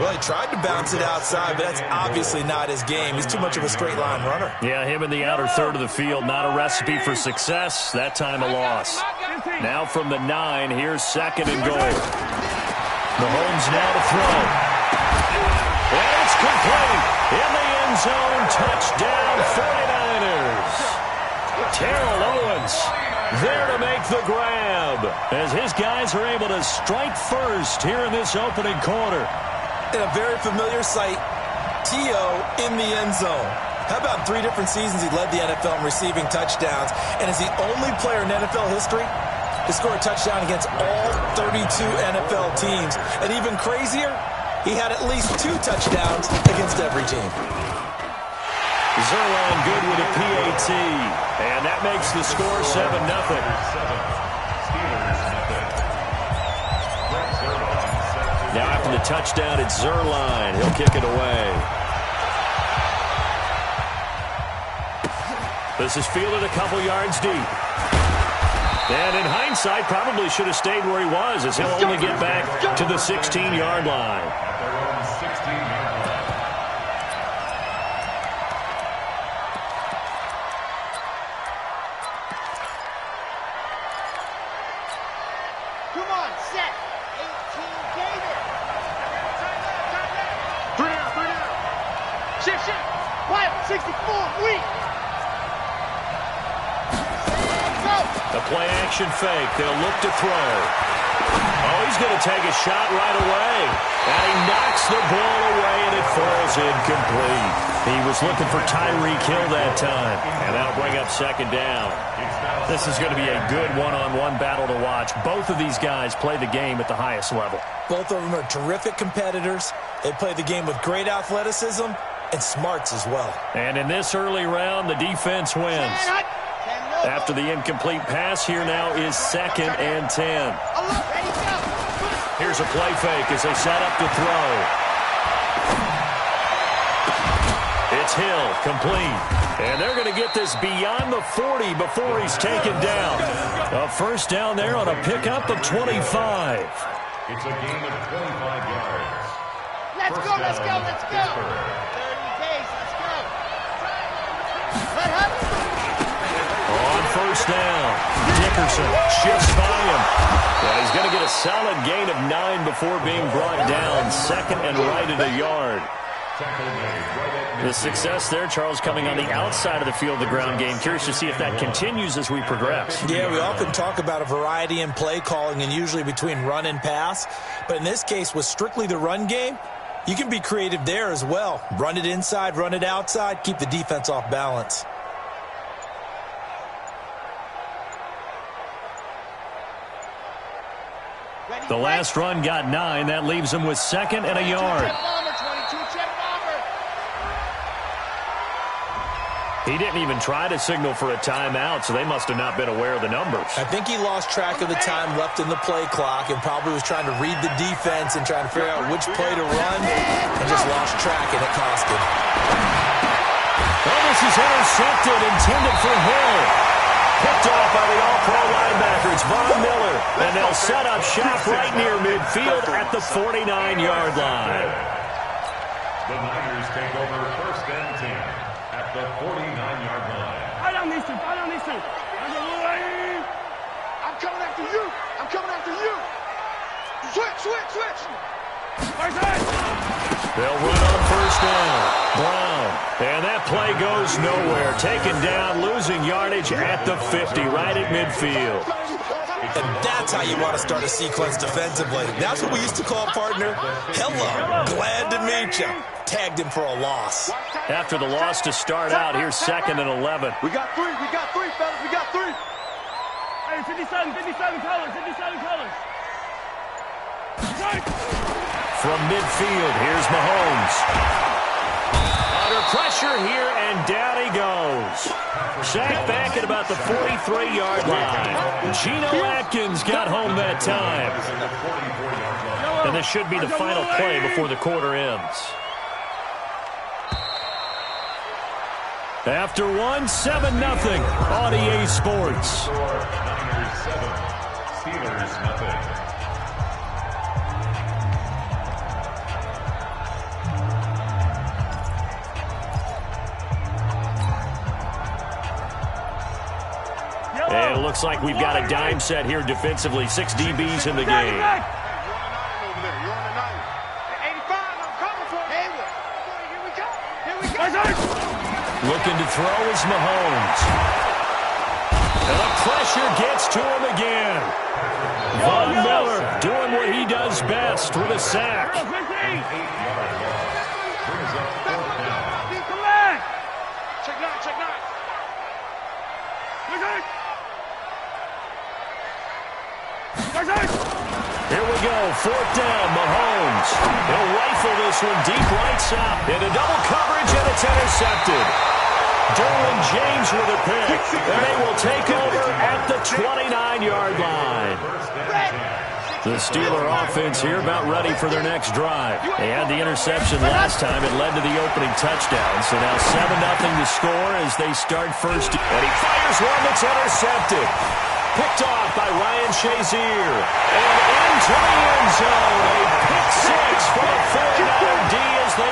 Well, he tried to bounce it outside, but that's obviously not his game. He's too much of a straight-line runner. Yeah, him in the outer third of the field, not a recipe for success. That time a loss. Now from the 9, here's 2nd and goal. Mahomes now to throw. And it's complete. In the end zone, touchdown 49ers. Terrell Owens there to make the grab as his guys are able to strike first here in this opening quarter. And a very familiar sight, T.O. in the end zone. How about 3 different seasons he led the NFL in receiving touchdowns and is the only player in NFL history to score a touchdown against all 32 NFL teams. And even crazier, he had at least 2 touchdowns against every team. Zerline good with a PAT, and that makes the score 7-0. Now after the touchdown, it's Zerline. He'll kick it away. This is fielded a couple yards deep. And in hindsight, probably should have stayed where he was, as he'll only get back to the 16-yard line. At their own 16-yard line. Come on, set. 18, Gator. Three down. Shift. Wild, 64, weak. The play action fake. They'll look to throw. Oh, he's going to take a shot right away. And he knocks the ball away, and it falls incomplete. He was looking for Tyreek Hill that time. And that'll bring up second down. This is going to be a good one-on-one battle to watch. Both of these guys play the game at the highest level. Both of them are terrific competitors. They play the game with great athleticism and smarts as well. And in this early round, the defense wins. After the incomplete pass, here now is 2nd and 10. Here's a play fake as they set up to throw. It's Hill, complete. And they're going to get this beyond the 40 before he's taken down. A first down there on a pickup of 25. It's a gain of 25 yards. Let's go. 30 days, let's go. On first down, Dickerson shifts by him. Well, he's going to get a solid gain of 9 before being brought down. 2nd and right at a yard. The success there, Charles, coming on the outside of the field, the ground game. Curious to see if that continues as we progress. Yeah, we often talk about a variety in play calling and usually between run and pass. But in this case, with strictly the run game, you can be creative there as well. Run it inside, run it outside, keep the defense off balance. The last run got 9. That leaves him with 2nd and a yard. He didn't even try to signal for a timeout, so they must have not been aware of the numbers. I think he lost track of the time left in the play clock and probably was trying to read the defense and trying to figure out which play to run and just lost track, and it cost him. Well, this is intercepted, intended for Hill. Picked off by the all-pro linebacker. It's Von Miller. And they'll set up shop right near midfield at the 49-yard line. The Niners take over 1st and 10 at the 49-yard line. Right on these two. I'm coming after you. Switch. They'll run on first down. Brown. And that play goes nowhere. Taken down, losing yardage at the 50, right at midfield. And that's how you want to start a sequence defensively. That's what we used to call, partner, hello, glad to meet you. Tagged him for a loss. After the loss to start out, here's 2nd and 11. We got three, fellas. We got 3. Hey, 57 colors. From midfield, here's Mahomes. Under pressure here, and down he goes. Sacked back at about the 43-yard line. Geno Atkins got home that time. And this should be the final play before the quarter ends. After one, 7-0 on EA Sports. Niners 7, Steelers nothing. And it looks like we've got a dime set here defensively. 6 DBs in the game. You're on the 90. 85, I'm coming for it. Here we go. Looking to throw is Mahomes. And the pressure gets to him again. Von Miller doing what he does best with a sack. Check nine. Here we go, 4th down, Mahomes. He'll rifle this one deep right side. Into double coverage, and it's intercepted. Derwin James with a pick. And they will take over at the 29-yard line. The Steeler offense here about ready for their next drive. They had the interception last time. It led to the opening touchdown. So now 7-0 to score as they start first. And he fires one that's intercepted. picked off by Ryan Shazier. And into the end zone. A pick six for the 49er D as they...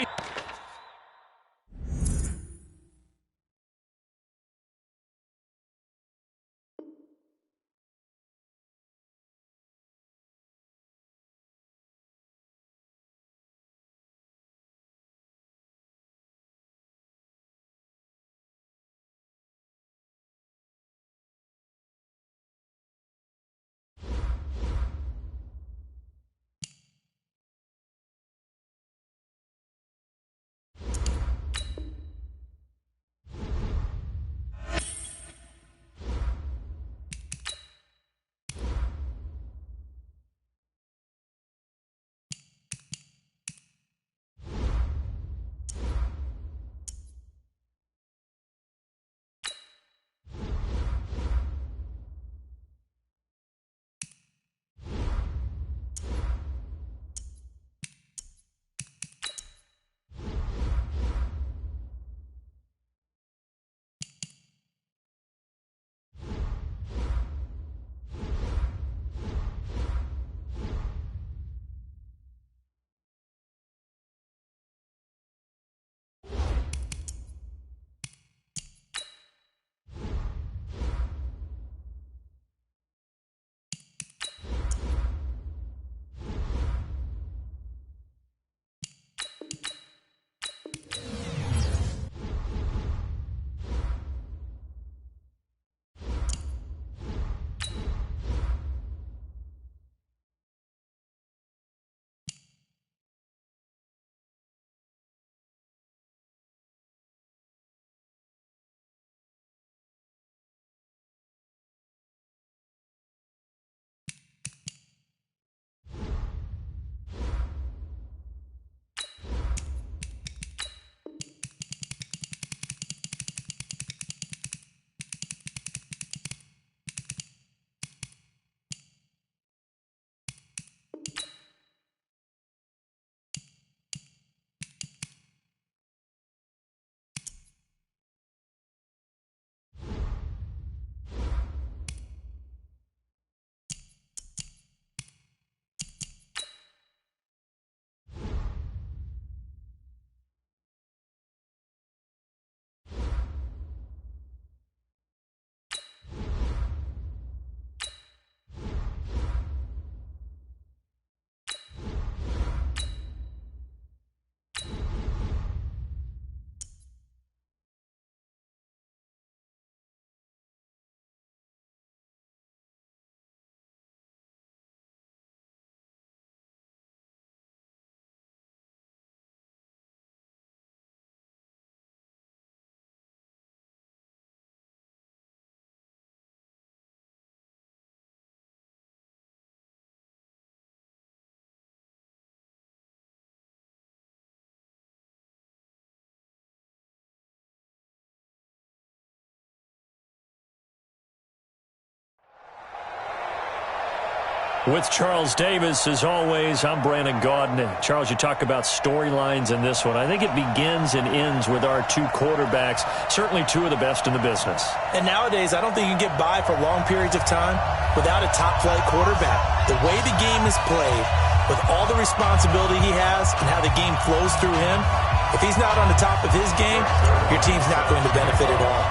With Charles Davis, as always, I'm Brandon Gaudin. Charles, you talk about storylines in this one. I think it begins and ends with our two quarterbacks, certainly two of the best in the business. And nowadays, I don't think you can get by for long periods of time without a top-flight quarterback. The way the game is played, with all the responsibility he has and how the game flows through him, if he's not on the top of his game, your team's not going to benefit at all.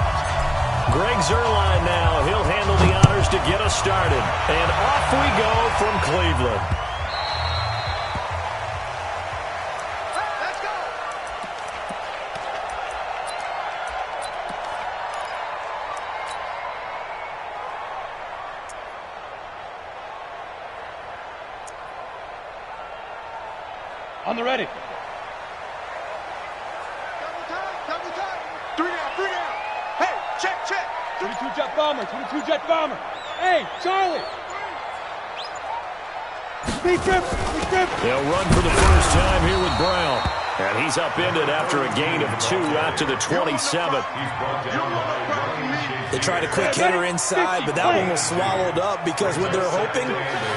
Greg Zuerlein now. He'll handle the honors to get us started. And off we go from Cleveland. Let's go. On the ready. Double time. 3 down. Hey, check. 22 jet bomber. Hey, Charlie. Speed grip. They'll run for the first time here with Brown. And he's upended after a gain of 2 out to the 27. They tried a quick hitter inside, but that one was swallowed up because what they're hoping,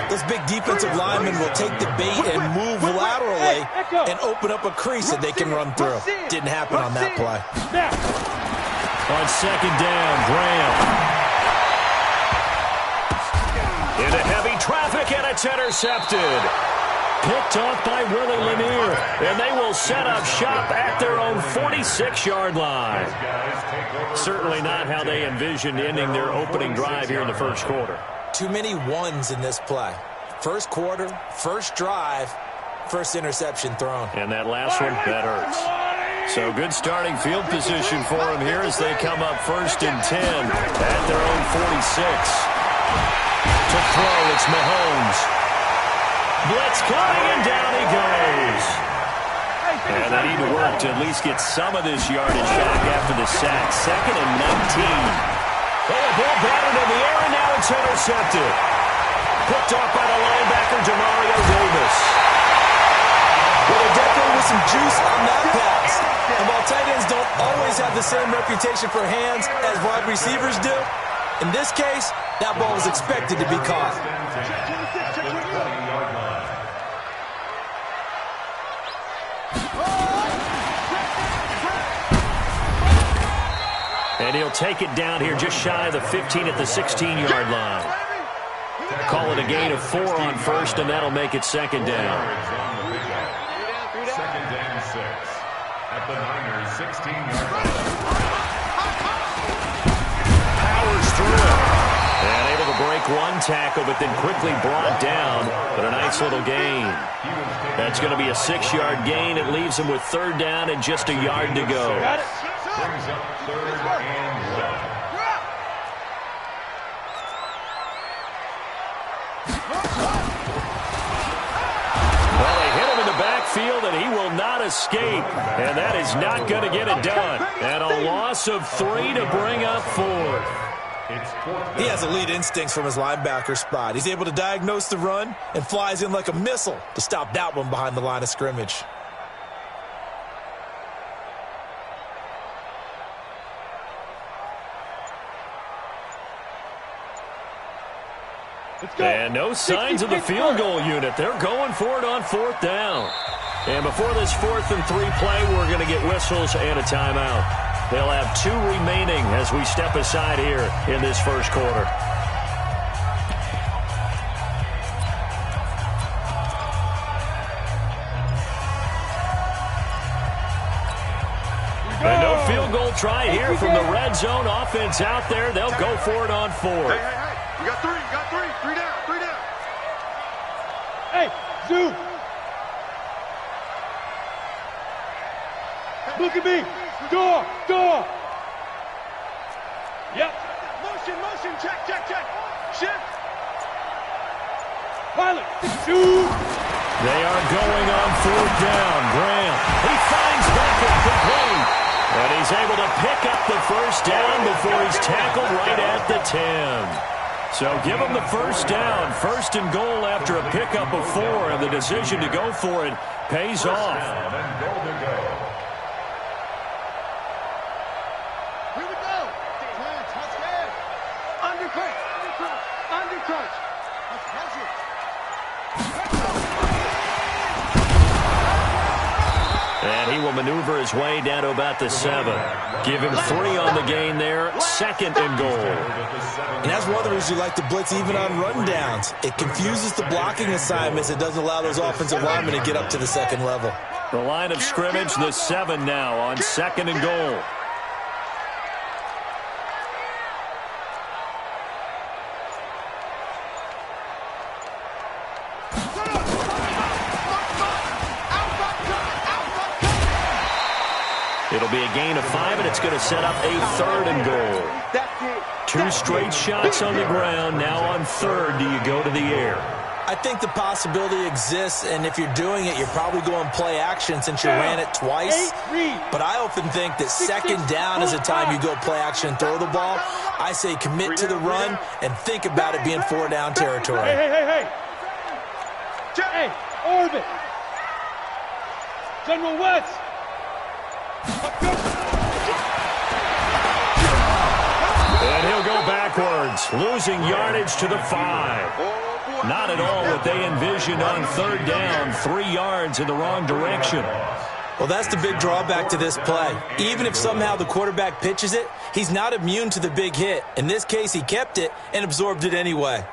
those big defensive linemen will take the bait and move laterally and open up a crease that they can run through. Didn't happen on that play. On second down, Graham. Into heavy traffic, and it's intercepted. Picked off by Willie Lanier, and they will set up shop at their own 46-yard line. Certainly not how they envisioned ending their opening drive here in the first quarter. Too many ones in this play. First quarter, first drive, first interception thrown. And that last one, that hurts. So good starting field position for them here as they come up 1st and 10 at their own 46. To throw, it's Mahomes. Blitz coming, and down he goes. And they need to work to at least get some of this yardage back after the sack. 2nd and 19. Oh, a ball batted in the air, and now it's intercepted. Picked off by the linebacker, Demario Davis. Well, there definitely was some juice on that pass. And while tight ends don't always have the same reputation for hands as wide receivers do, in this case, that ball was expected to be caught. And he'll take it down here just shy of the 15 at the 16-yard line. Call it a gain of 4 on 1st, and that'll make it 2nd down. 2nd and 6 at the Niners' 16-yard line. Powers through it. And able to break one tackle, but then quickly brought down. But a nice little gain. That's going to be a 6-yard gain. It leaves him with 3rd down and just a yard to go. Brings up 3rd and 1. Well, they hit him in the backfield, and he will not escape. And that is not going to get it done. And a loss of 3 to bring up 4th. He has elite instincts from his linebacker spot. He's able to diagnose the run and flies in like a missile to stop that one behind the line of scrimmage. And no signs of the field goal unit. They're going for it on 4th down. And before this 4th and 3 play, we're going to get whistles and a timeout. They'll have 2 remaining as we step aside here in this first quarter. And no field goal try here from the red zone offense out there. They'll go for it on 4th. Hey. You got 3. You got 3. 3 down. 3 down. Hey, Zoo. Look at me. Door. Yep. Motion. Check. Shift. Pilot. Shoot. They are going on 4th down. Graham. He finds Beckett complete. And he's able to pick up the 1st down before he's tackled right at the 10. So give him the 1st down. 1st and goal after a pickup of 4. And the decision to go for it pays off. Here we go. Under crunch. Let's press it. And he will maneuver his way down to about the 7. Give him 3 on the gain there. 2nd and goal. And that's one of the reasons you like to blitz even on rundowns. It confuses the blocking assignments. It doesn't allow those offensive linemen to get up to the 2nd level. The line of scrimmage, the 7 now on 2nd and goal. It'll be a gain of 5, and it's going to set up a 3rd and goal. 2 straight shots on the ground. Now on 3rd, do you go to the air? I think the possibility exists, and if you're doing it, you're probably going play action since you ran it twice. But I often think that 2nd down is a time you go play action and throw the ball. I say commit to the run and think about it being 4-down territory. Hey. Hey, orbit. General West. And he'll go backwards, losing yardage to the 5. Not at all what they envisioned on 3rd down. 3 yards in the wrong direction. Well, that's the big drawback to this play. Even if somehow the quarterback pitches it, he's not immune to the big hit. In this case, he kept it and absorbed it anyway.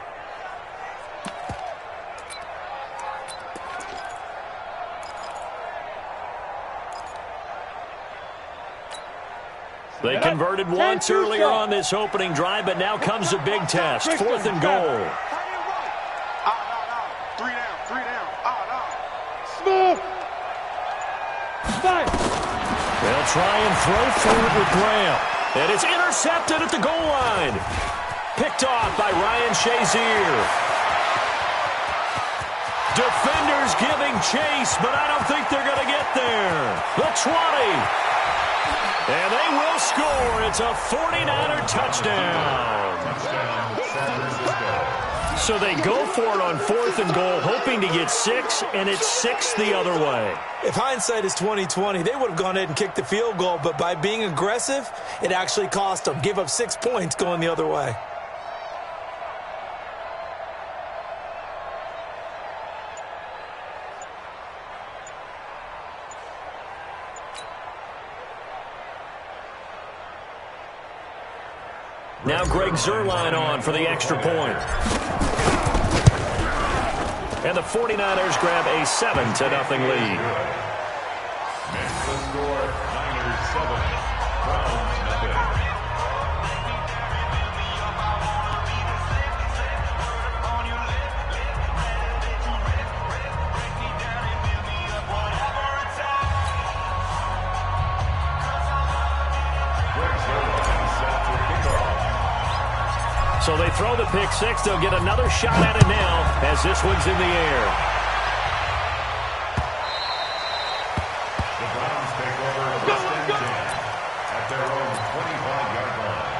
They converted once earlier on this opening drive, but now comes a big test. 4th and goal. Three down. Smooth. Five. They'll try and throw through it with Graham. And it's intercepted at the goal line. Picked off by Ryan Shazier. Defenders giving chase, but I don't think they're going to get there. The 20. And they will score. It's a 49er touchdown. So they go for it on 4th and goal, hoping to get 6, and it's 6 the other way. If hindsight is 20/20, they would have gone ahead and kicked the field goal, but by being aggressive, it actually cost them. Give up 6 points going the other way. Now Greg Zuerlein on for the extra point. And the 49ers grab a 7-0 lead. Next to score, Niners 7, Browns nothing. So they throw the pick six. They'll get another shot at it now as this one's in the air. The Browns take over first and 10 at their own 25-yard line.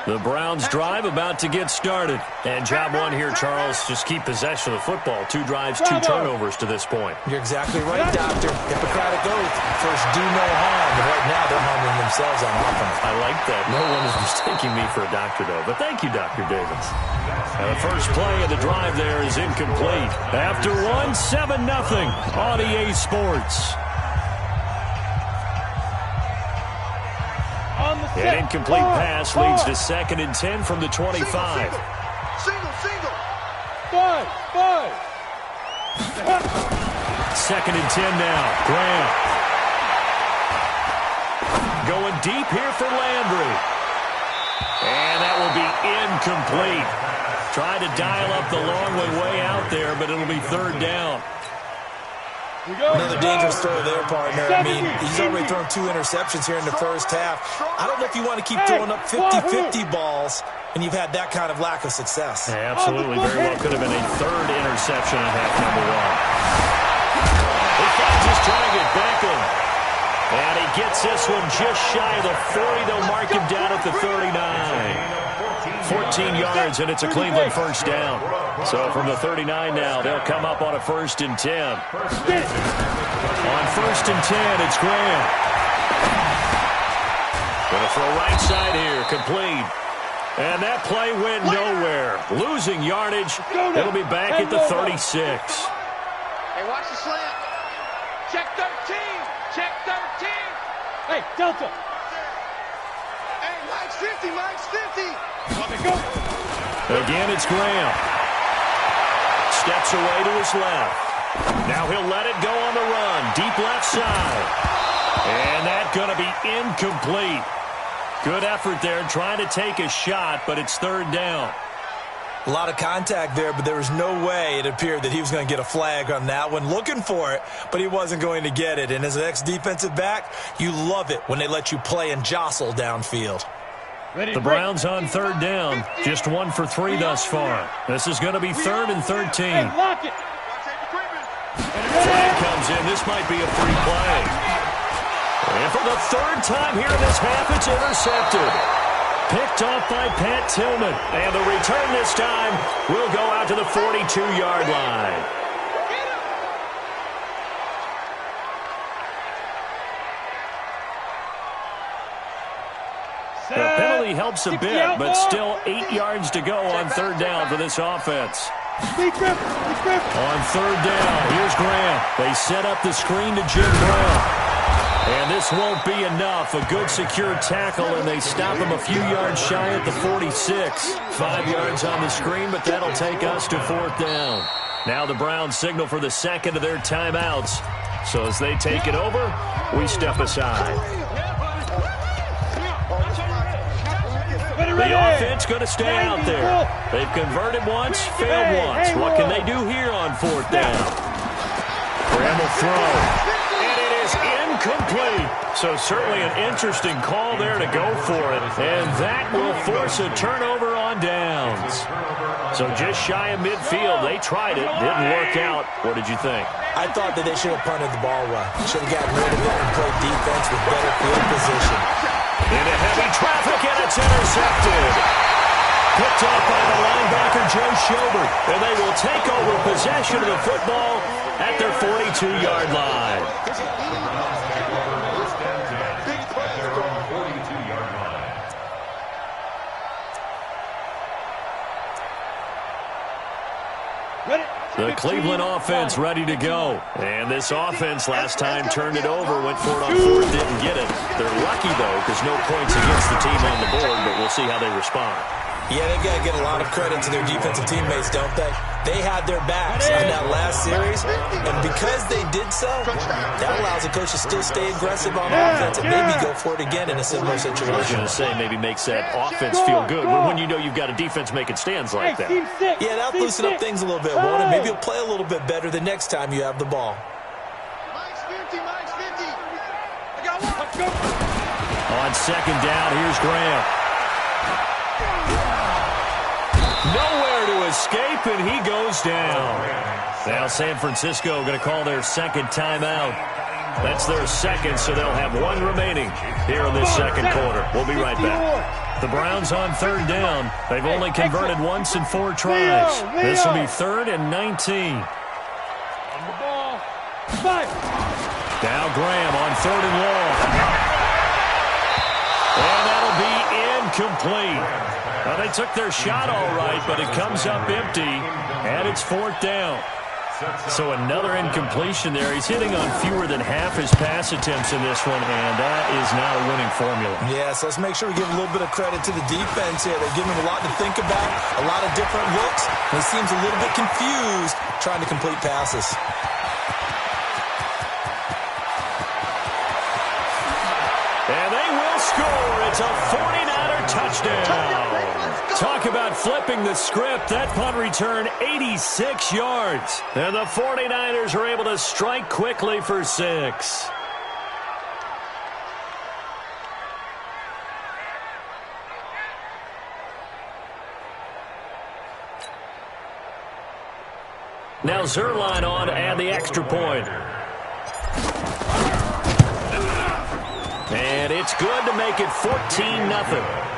The Browns drive about to get started. And job one here, Charles, just keep possession of the football. 2 drives, 2 turnovers to this point. You're exactly right, Doctor. Hippocratic oath. First, do no harm. But right now, they're harming themselves on offense. I like that. No one is mistaking me for a doctor, though. But thank you, Dr. Davis. And the first play of the drive there is incomplete. After one, 7-0 on EA Sports. An incomplete pass leads to 2nd and 10 from the 25. Single. 5. 2nd and 10 now. Graham. Going deep here for Landry. And that will be incomplete. Tried to dial up the long way out there, but it'll be 3rd down. Another dangerous throw there, partner. I mean, he's already thrown 2 interceptions here in the first half. I don't know if you want to keep throwing up 50-50 balls when you've had that kind of lack of success. Yeah, absolutely. Very well could have been a 3rd interception in half number 1. He finds his target, Beckham. And he gets this one just shy of the 40. They'll mark him down at the 39. 14 yards, and it's a Cleveland first down. So from the 39 now, they'll come up on a 1st and 10. On 1st and 10, it's Graham. Going to throw right side here, complete. And that play went nowhere. Losing yardage. It'll be back at the 36. Hey, watch the slant. Check 13. Check 13. Hey, Delta. Hey, Mike's 50. Let me go. Again, it's Graham. Steps away to his left. Now he'll let it go on the run. Deep left side. And that's going to be incomplete. Good effort there trying to take a shot, but it's 3rd down. A lot of contact there, but there was no way it appeared that he was going to get a flag on that one. Looking for it, but he wasn't going to get it. And as an ex-defensive back, you love it when they let you play and jostle downfield. The Browns on 3rd down. Just 1 for 3 thus far. This is going to be 3rd and 13. Hey, lock it. Flag comes in. This might be a free play. And for the 3rd time here in this half, it's intercepted. Picked off by Pat Tillman. And the return this time will go out to the 42-yard line. The penalty helps a bit, but still 8 yards to go on 3rd down for this offense. On 3rd down, here's Graham. They set up the screen to Jim Brown. And this won't be enough. A good secure tackle, and they stop him a few yards shy at the 46. 5 yards on the screen, but that'll take us to 4th down. Now the Browns signal for the second of their timeouts. So as they take it over, we step aside. The offense going to stay out there. They've converted once, failed once. What can they do here on 4th down? Graham will throw. Incomplete. So certainly an interesting call there to go for it. And that will force a turnover on downs. So just shy of midfield. They tried it. Didn't work out. What did you think? I thought that they should have punted the ball well. Should have gotten rid of it and played defense with better field position. Into heavy traffic, and it's intercepted. Picked off by the linebacker, Joe Schobert. And they will take over possession of the football at their 42-yard line. The Cleveland offense ready to go. And this offense last time turned it over, went for it on 4th, didn't get it. They're lucky, though, because no points against the team on the board, but we'll see how they respond. Yeah, they've got to get a lot of credit to their defensive teammates, don't they? They had their backs on that last series, and because they did so, that allows the coach to still stay aggressive on offense and maybe go for it again in a similar situation. I was going to say, maybe makes that offense feel good when you know you've got a defense making stands like that. Yeah, that'll loosen up things a little bit, won't it? Maybe you'll play a little bit better the next time you have the ball. On 2nd down, here's Graham. Nowhere to escape, and he goes down. Now San Francisco going to call their second timeout. That's their second, so they'll have one remaining here in this second quarter. We'll be right back. The Browns on 3rd down. They've only converted once in 4 tries. This will be 3rd and 19. Now Graham on 3rd and long. And that'll be incomplete. Well, they took their shot all right, but it comes up empty, and it's 4th down. So another incompletion there. He's hitting on fewer than half his pass attempts in this one, and that is not a winning formula. Yeah, so let's make sure we give a little bit of credit to the defense here. They're giving him a lot to think about, a lot of different looks, and he seems a little bit confused trying to complete passes. And they will score. It's a 49er touchdown. Talk about flipping the script. That punt return, 86 yards. And the 49ers are able to strike quickly for 6. Now Zerline on to add the extra point. And it's good to make it 14-0.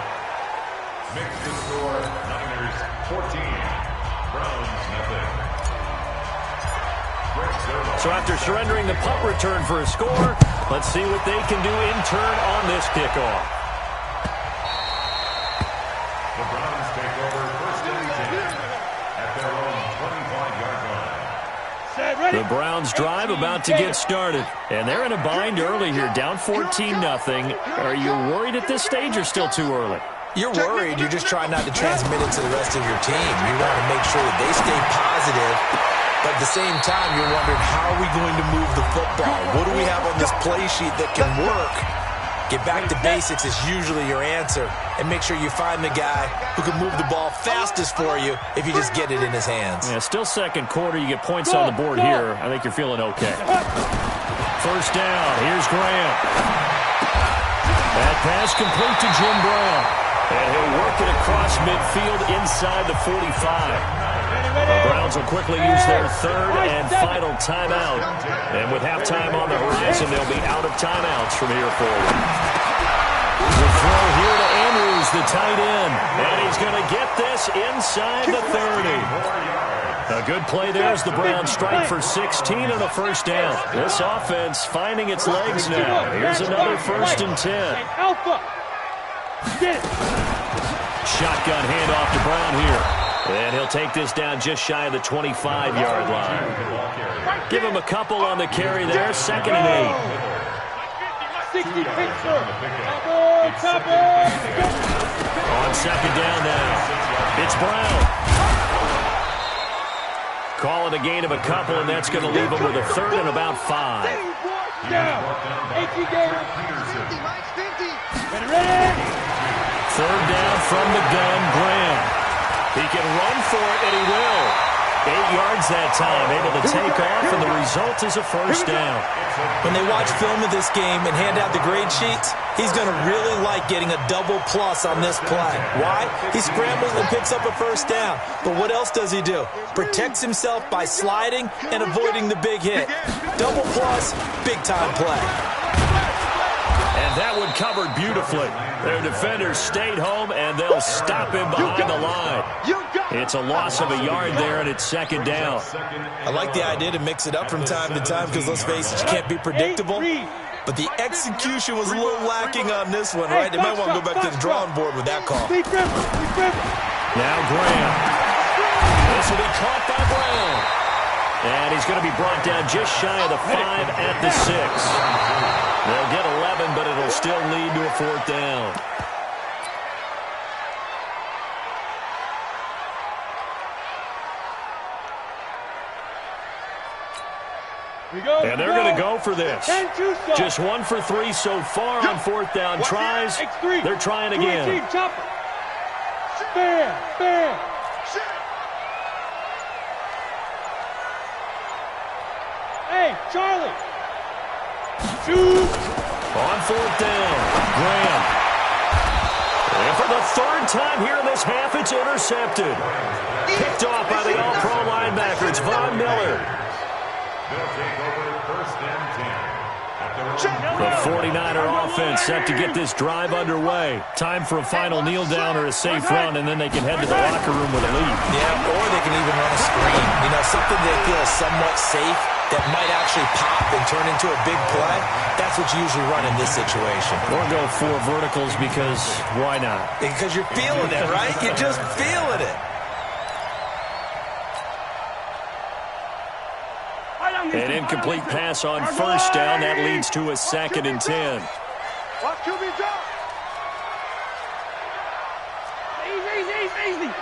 Makes the score Niners 14, Browns nothing. So after surrendering the punt return for a score, let's see what they can do in turn on this kickoff. The Browns take over 1st and 10 at their own 25-yard line. The Browns drive about to get started, and they're in a bind early here, down 14-0. Are you worried at this stage or still too early? You're worried. You're just trying not to transmit it to the rest of your team. You want to make sure that they stay positive, but at the same time, you're wondering, how are we going to move the football? What do we have on this play sheet that can work? Get back to basics is usually your answer, and make sure you find the guy who can move the ball fastest for you if you just get it in his hands. Yeah, still second quarter. You get points on the board here. I think you're feeling okay. 1st down. Here's Graham. That pass complete to Jim Brown. And he'll work it across midfield inside the 45. The Browns will quickly use their 3rd and final timeout. And with halftime on the horizon, they'll be out of timeouts from here forward. The throw here to Andrews, the tight end. And he's going to get this inside the 30. A good play there as the Browns strike for 16 and a 1st down. This offense finding its legs now. Here's another 1st and 10. Shotgun handoff to Brown here. And he'll take this down just shy of the 25-yard line. Give him a couple on the carry there. 2nd and 8. 60 picture. Chopper. On second down now, it's Brown. Call it a gain of a couple, and that's going to leave him with a third and about 5. Down. 18 games. 50, Mike, 50. Ready. Third down from the gun, Graham. He can run for it, and he will. 8 yards that time, able to take off, and the result is a first down. When they watch film of this game and hand out the grade sheets, he's going to really like getting a double plus on this play. Why? He scrambles and picks up a first down. But what else does he do? Protects himself by sliding and avoiding the big hit. Double plus, big-time play. And that one covered beautifully. Their defenders stayed home, and they'll stop him behind the line. It's a loss of a yard there, and it's second down. I like the idea to mix it up from time to time because, let's face it, you can't be predictable. But the execution was a little lacking on this one, right? They might want to go back to the drawing board with that call. Now Graham. This will be caught by Brown. And he's going to be brought down just shy of the 5 at the 6. They'll get 11, but it'll still lead to a fourth down. And they're going to go for this. Just 1 for 3 so far on fourth down tries. They're trying again. Bam. Hey, Charlie. Shoot. On fourth down, Graham. And for the third time here in this half, it's intercepted. Picked off by the all-pro linebacker. It's Von Miller. They'll take over first and 10. The 49er offense set to get this drive underway. Time for a final kneel down or a safe run, and then they can head to the locker room with a lead. Yeah, or they can even run a screen. You know, something they feel is somewhat safe that might actually pop and turn into a big play. That's what you usually run in this situation. Or go 4 verticals because why not? Because you're feeling it, right? You're just feeling it. An incomplete pass on first down. That leads to a second and 10. Watch QB drop. Easy.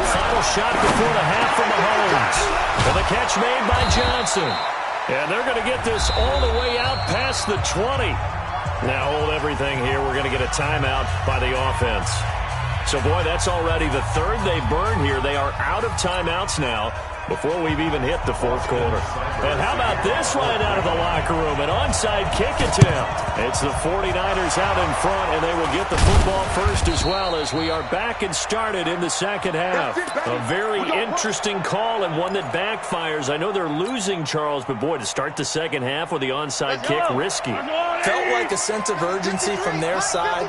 Final shot before the half from Mahomes. And the catch made by Johnson. And they're going to get this all the way out past the 20. Now hold everything here. We're going to get a timeout by the offense. So, boy, that's already the third they burned here. They are out of timeouts now before we've even hit the fourth quarter. And how about this right out of the locker room? An onside kick attempt. It's the 49ers out in front, and they will get the football first as well as we are back and started in the second half. A very interesting call and one that backfires. I know they're losing, Charles, but, boy, to start the second half with the onside kick, risky. Felt like a sense of urgency from their side,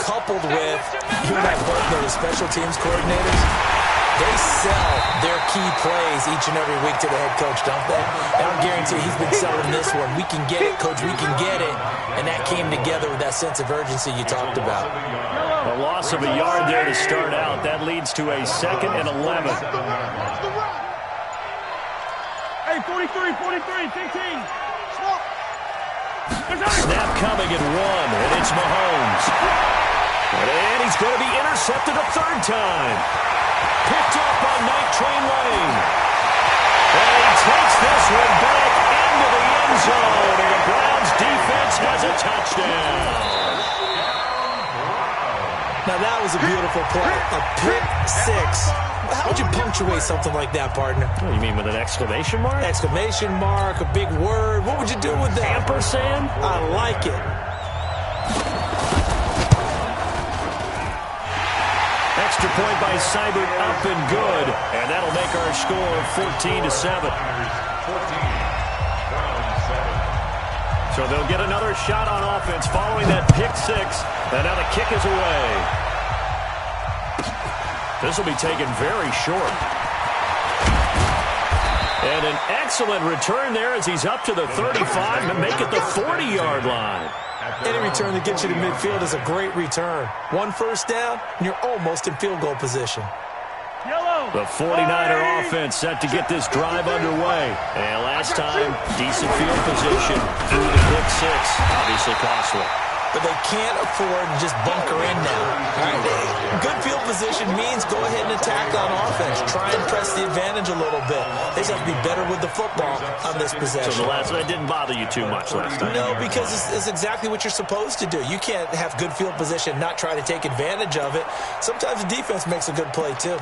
coupled with, you and I both know the special teams coordinators. They sell their key plays each and every week to the head coach, don't they? And I'll guarantee he's been selling this one. We can get it, coach, we can get it. And that came together with that sense of urgency you talked about. A loss of a yard there to start out. That leads to a second and 11. Hey, 43, 15. Snap coming at 1, and it's Mahomes. And he's going to be intercepted a third time. Picked up by Night Train Lane. And he takes this one back into the end zone. And the Browns defense has a touchdown. Now that was a beautiful play. A pick 6. How would you punctuate something like that, partner? What, you mean with an exclamation mark? Exclamation mark, a big word. What would you do with that? Ampersand? I like it. Extra point by Seibert, up and good. And that'll make our score 14-7. So they'll get another shot on offense following that pick 6. And now the kick is away. This will be taken very short. And an excellent return there as he's up to the 35 and make it the 40-yard line. Any return that gets you to midfield is a great return. 1 first down, and you're almost in field goal position. Yellow. The 49er offense set to get this drive underway. And last time, decent field position through the pick six. Obviously costly. But they can't afford to just bunker in now. Good field position means go ahead and attack on offense. Try and press the advantage a little bit. They just have to be better with the football on this possession. So the last one didn't bother you too much last time? No, because it's exactly what you're supposed to do. You can't have good field position and not try to take advantage of it. Sometimes the defense makes a good play, too.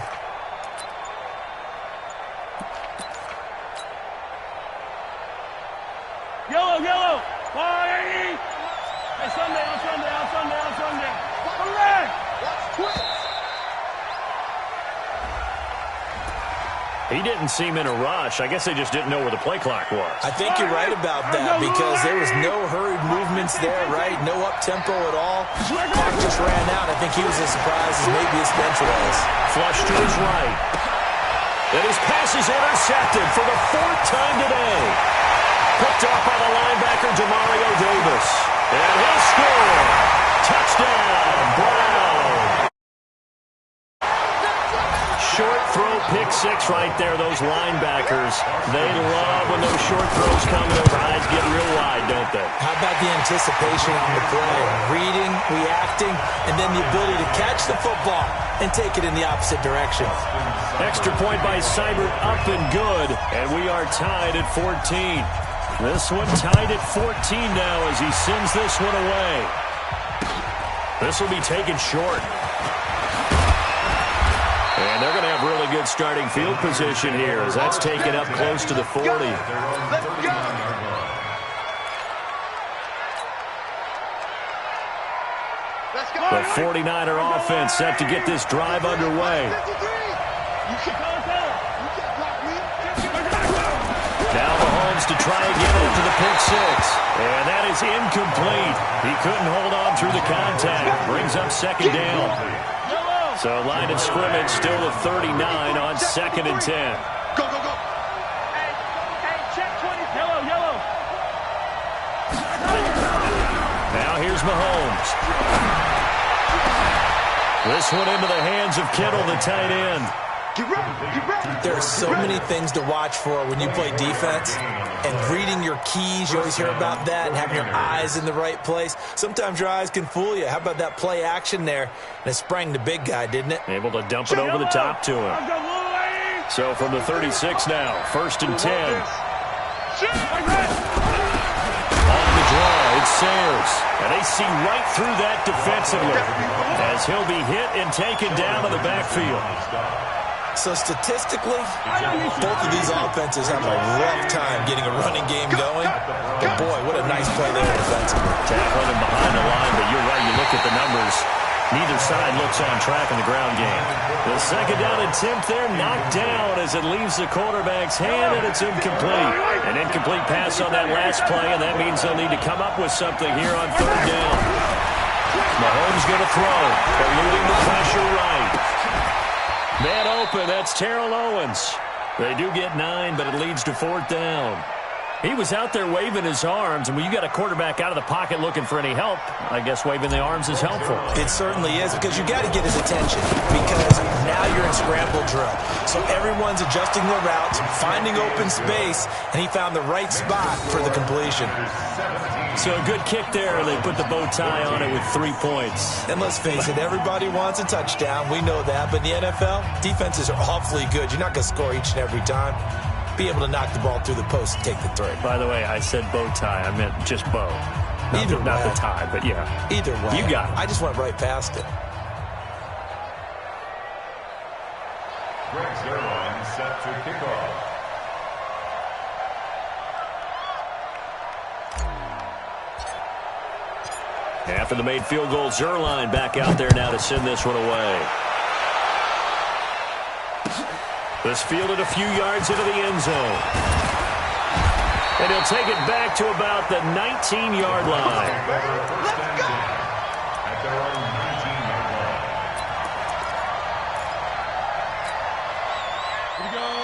Yellow. 480. Hey, Sunday. Come back. Watch twins. He didn't seem in a rush. I guess they just didn't know where the play clock was. I think you're right about that because there was no hurried movements there, right? No up-tempo at all. Clock just ran out. I think he was as surprised as maybe his bench was. Flush to his right. And his pass is intercepted for the fourth time today. Picked off by the linebacker, Demario Davis. And he'll score. Touchdown, Brown. Short throw, pick six right there, those linebackers. They love when those short throws come. Those eyes get real wide, don't they? How about the anticipation on the play? Reading, reacting, and then the ability to catch the football and take it in the opposite direction. Extra point by Seibert, up and good. And we are tied at 14. This one tied at 14 now as he sends this one away. This will be taken short. And they're going to have really good starting field position here as that's taken up close to the 40. Let's go. The 49er offense set to get this drive underway. Now Mahomes to try again after the pick six. And that is incomplete. He couldn't hold on through the contact. Brings up second down. So line of scrimmage still the 39 on 2nd and 10. Go. Hey, check 20. Yellow. Now here's Mahomes. This one into the hands of Kittle, the tight end. Get ready. There are so many things to watch for when you play defense. And reading your keys, you always hear about that, and having your eyes in the right place. Sometimes your eyes can fool you. How about that play action there? And it sprang the big guy, didn't it? Able to dump it over the top to him. So from the 36 now, 1st and 10. On the draw, it's Sayers. And they see right through that defensively as he'll be hit and taken down in the backfield. So statistically, both of these offenses have a rough time getting a running game going. But boy, what a nice play there defensively. Tackling him behind the line, but you're right, you look at the numbers. Neither side looks on track in the ground game. The second down attempt there knocked down as it leaves the quarterback's hand, and it's incomplete. An incomplete pass on that last play, and that means they'll need to come up with something here on 3rd down. Mahomes going to throw, eluding the pressure right. Man open, that's Terrell Owens. They do get 9, but it leads to 4th down. He was out there waving his arms, and when you got a quarterback out of the pocket looking for any help, I guess waving the arms is helpful. It certainly is, because you got to get his attention, because now you're in scramble drill. So everyone's adjusting their routes, finding open space, and he found the right spot for the completion. So a good kick there. They put the bow tie on it with 3 points. And let's face it, everybody wants a touchdown. We know that. But in the NFL, defenses are awfully good. You're not going to score each and every time. Be able to knock the ball through the post and take the throw. By the way, I said bow tie. I meant just bow. Not the tie, but yeah. Either way. You got it. I just went right past it. Greg Zerline set to kick off. After the made field goal, Zerline back out there now to send this one away. This fielded a few yards into the end zone. And he'll take it back to about the 19-yard line. Let's go. At their own 19-yard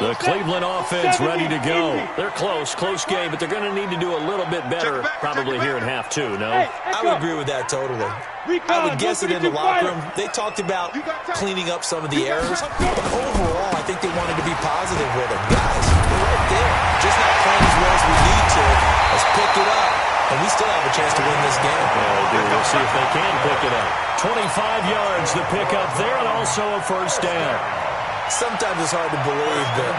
line. The Cleveland offense ready to go. They're close game, but they're going to need to do a little bit better probably here in half two, no? I would agree with that totally. I would guess it in the locker room. They talked about cleaning up some of the errors, but overall, I think they wanted to be positive with them. Guys, we're right there. Just not playing as well as we need to. Let's pick it up, and we still have a chance to win this game. Yeah, they do. We'll see if they can pick it up. 25 yards to pick up there, and also a first down. Sometimes it's hard to believe, but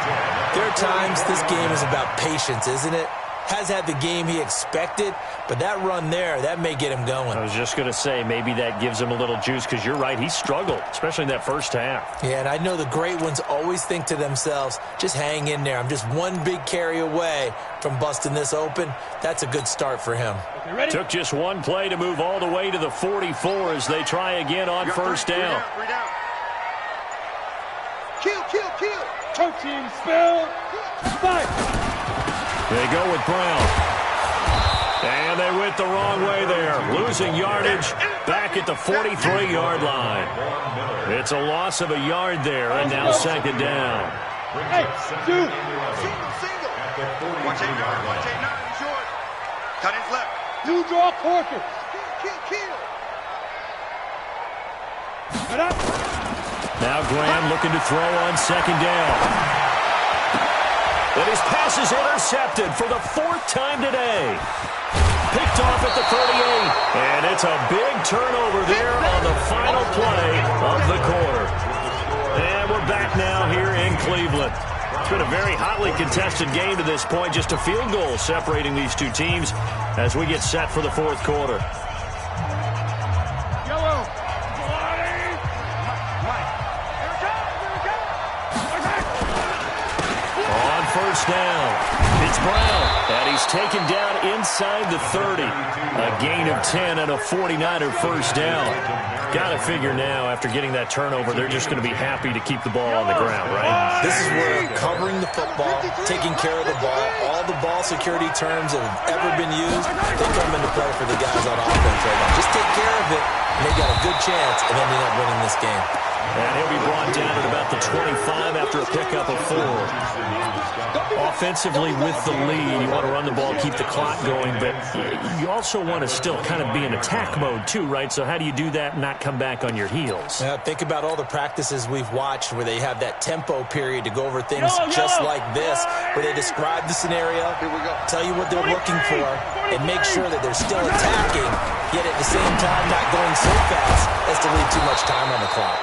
there are times this game is about patience, isn't it? Has had the game he expected, but that run there, that may get him going. I was just going to say, maybe that gives him a little juice, because you're right, he struggled, especially in that first half. Yeah, and I know the great ones always think to themselves, just hang in there. I'm just one big carry away from busting this open. That's a good start for him. Took just one play to move all the way to the 44 as they try again on first down. Kill. Coaching spell. Fight. They go with Brown. And they went the wrong way there. Losing yardage back at the 43-yard line. It's a loss of a yard there, and now second down. Hey, dude. Single. Watch 8-9. Short. Cut his left. You draw quarter. Kill. Get up. Now Graham looking to throw on second down. And his pass is intercepted for the fourth time today. Picked off at the 38. And it's a big turnover there on the final play of the quarter. And we're back now here in Cleveland. It's been a very hotly contested game to this point. Just a field goal separating these two teams as we get set for the fourth quarter. First down. It's Brown, and he's taken down inside the 30. A gain of 10 and a 49er first down. Got to figure now, after getting that turnover, they're just going to be happy to keep the ball on the ground, right? This is where covering the football, taking care of the ball, all the ball security terms that have ever been used, they come into play for the guys on offense right now. Just take care of it, and they got a good chance of ending up winning this game. And he'll be brought down at about the 25 after a pickup of 4. Offensively with the lead, you want to run the ball, keep the clock going, but you also want to still kind of be in attack mode too, right? So how do you do that and not come back on your heels? Think about all the practices we've watched where they have that tempo period to go over things just like this, where they describe the scenario, tell you what they're looking for, and make sure that they're still attacking, yet at the same time not going so fast as to leave too much time on the clock.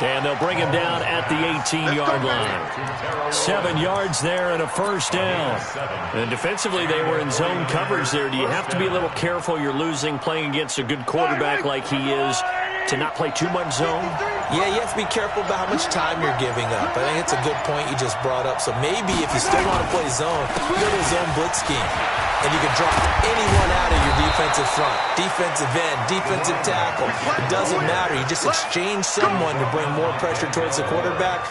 And they'll bring him down at the 18-yard line. 7 yards there and a first down. And defensively, they were in zone coverage there. Do you have to be a little careful? You're losing playing against a good quarterback like he is to not play too much zone? Yeah, you have to be careful about how much time you're giving up. I think it's a good point you just brought up. So maybe if you still want to play zone, you go to a zone blitz scheme. And you can drop anyone out of your defensive front, defensive end, defensive tackle. It doesn't matter. You just exchange someone to bring more pressure towards the quarterback.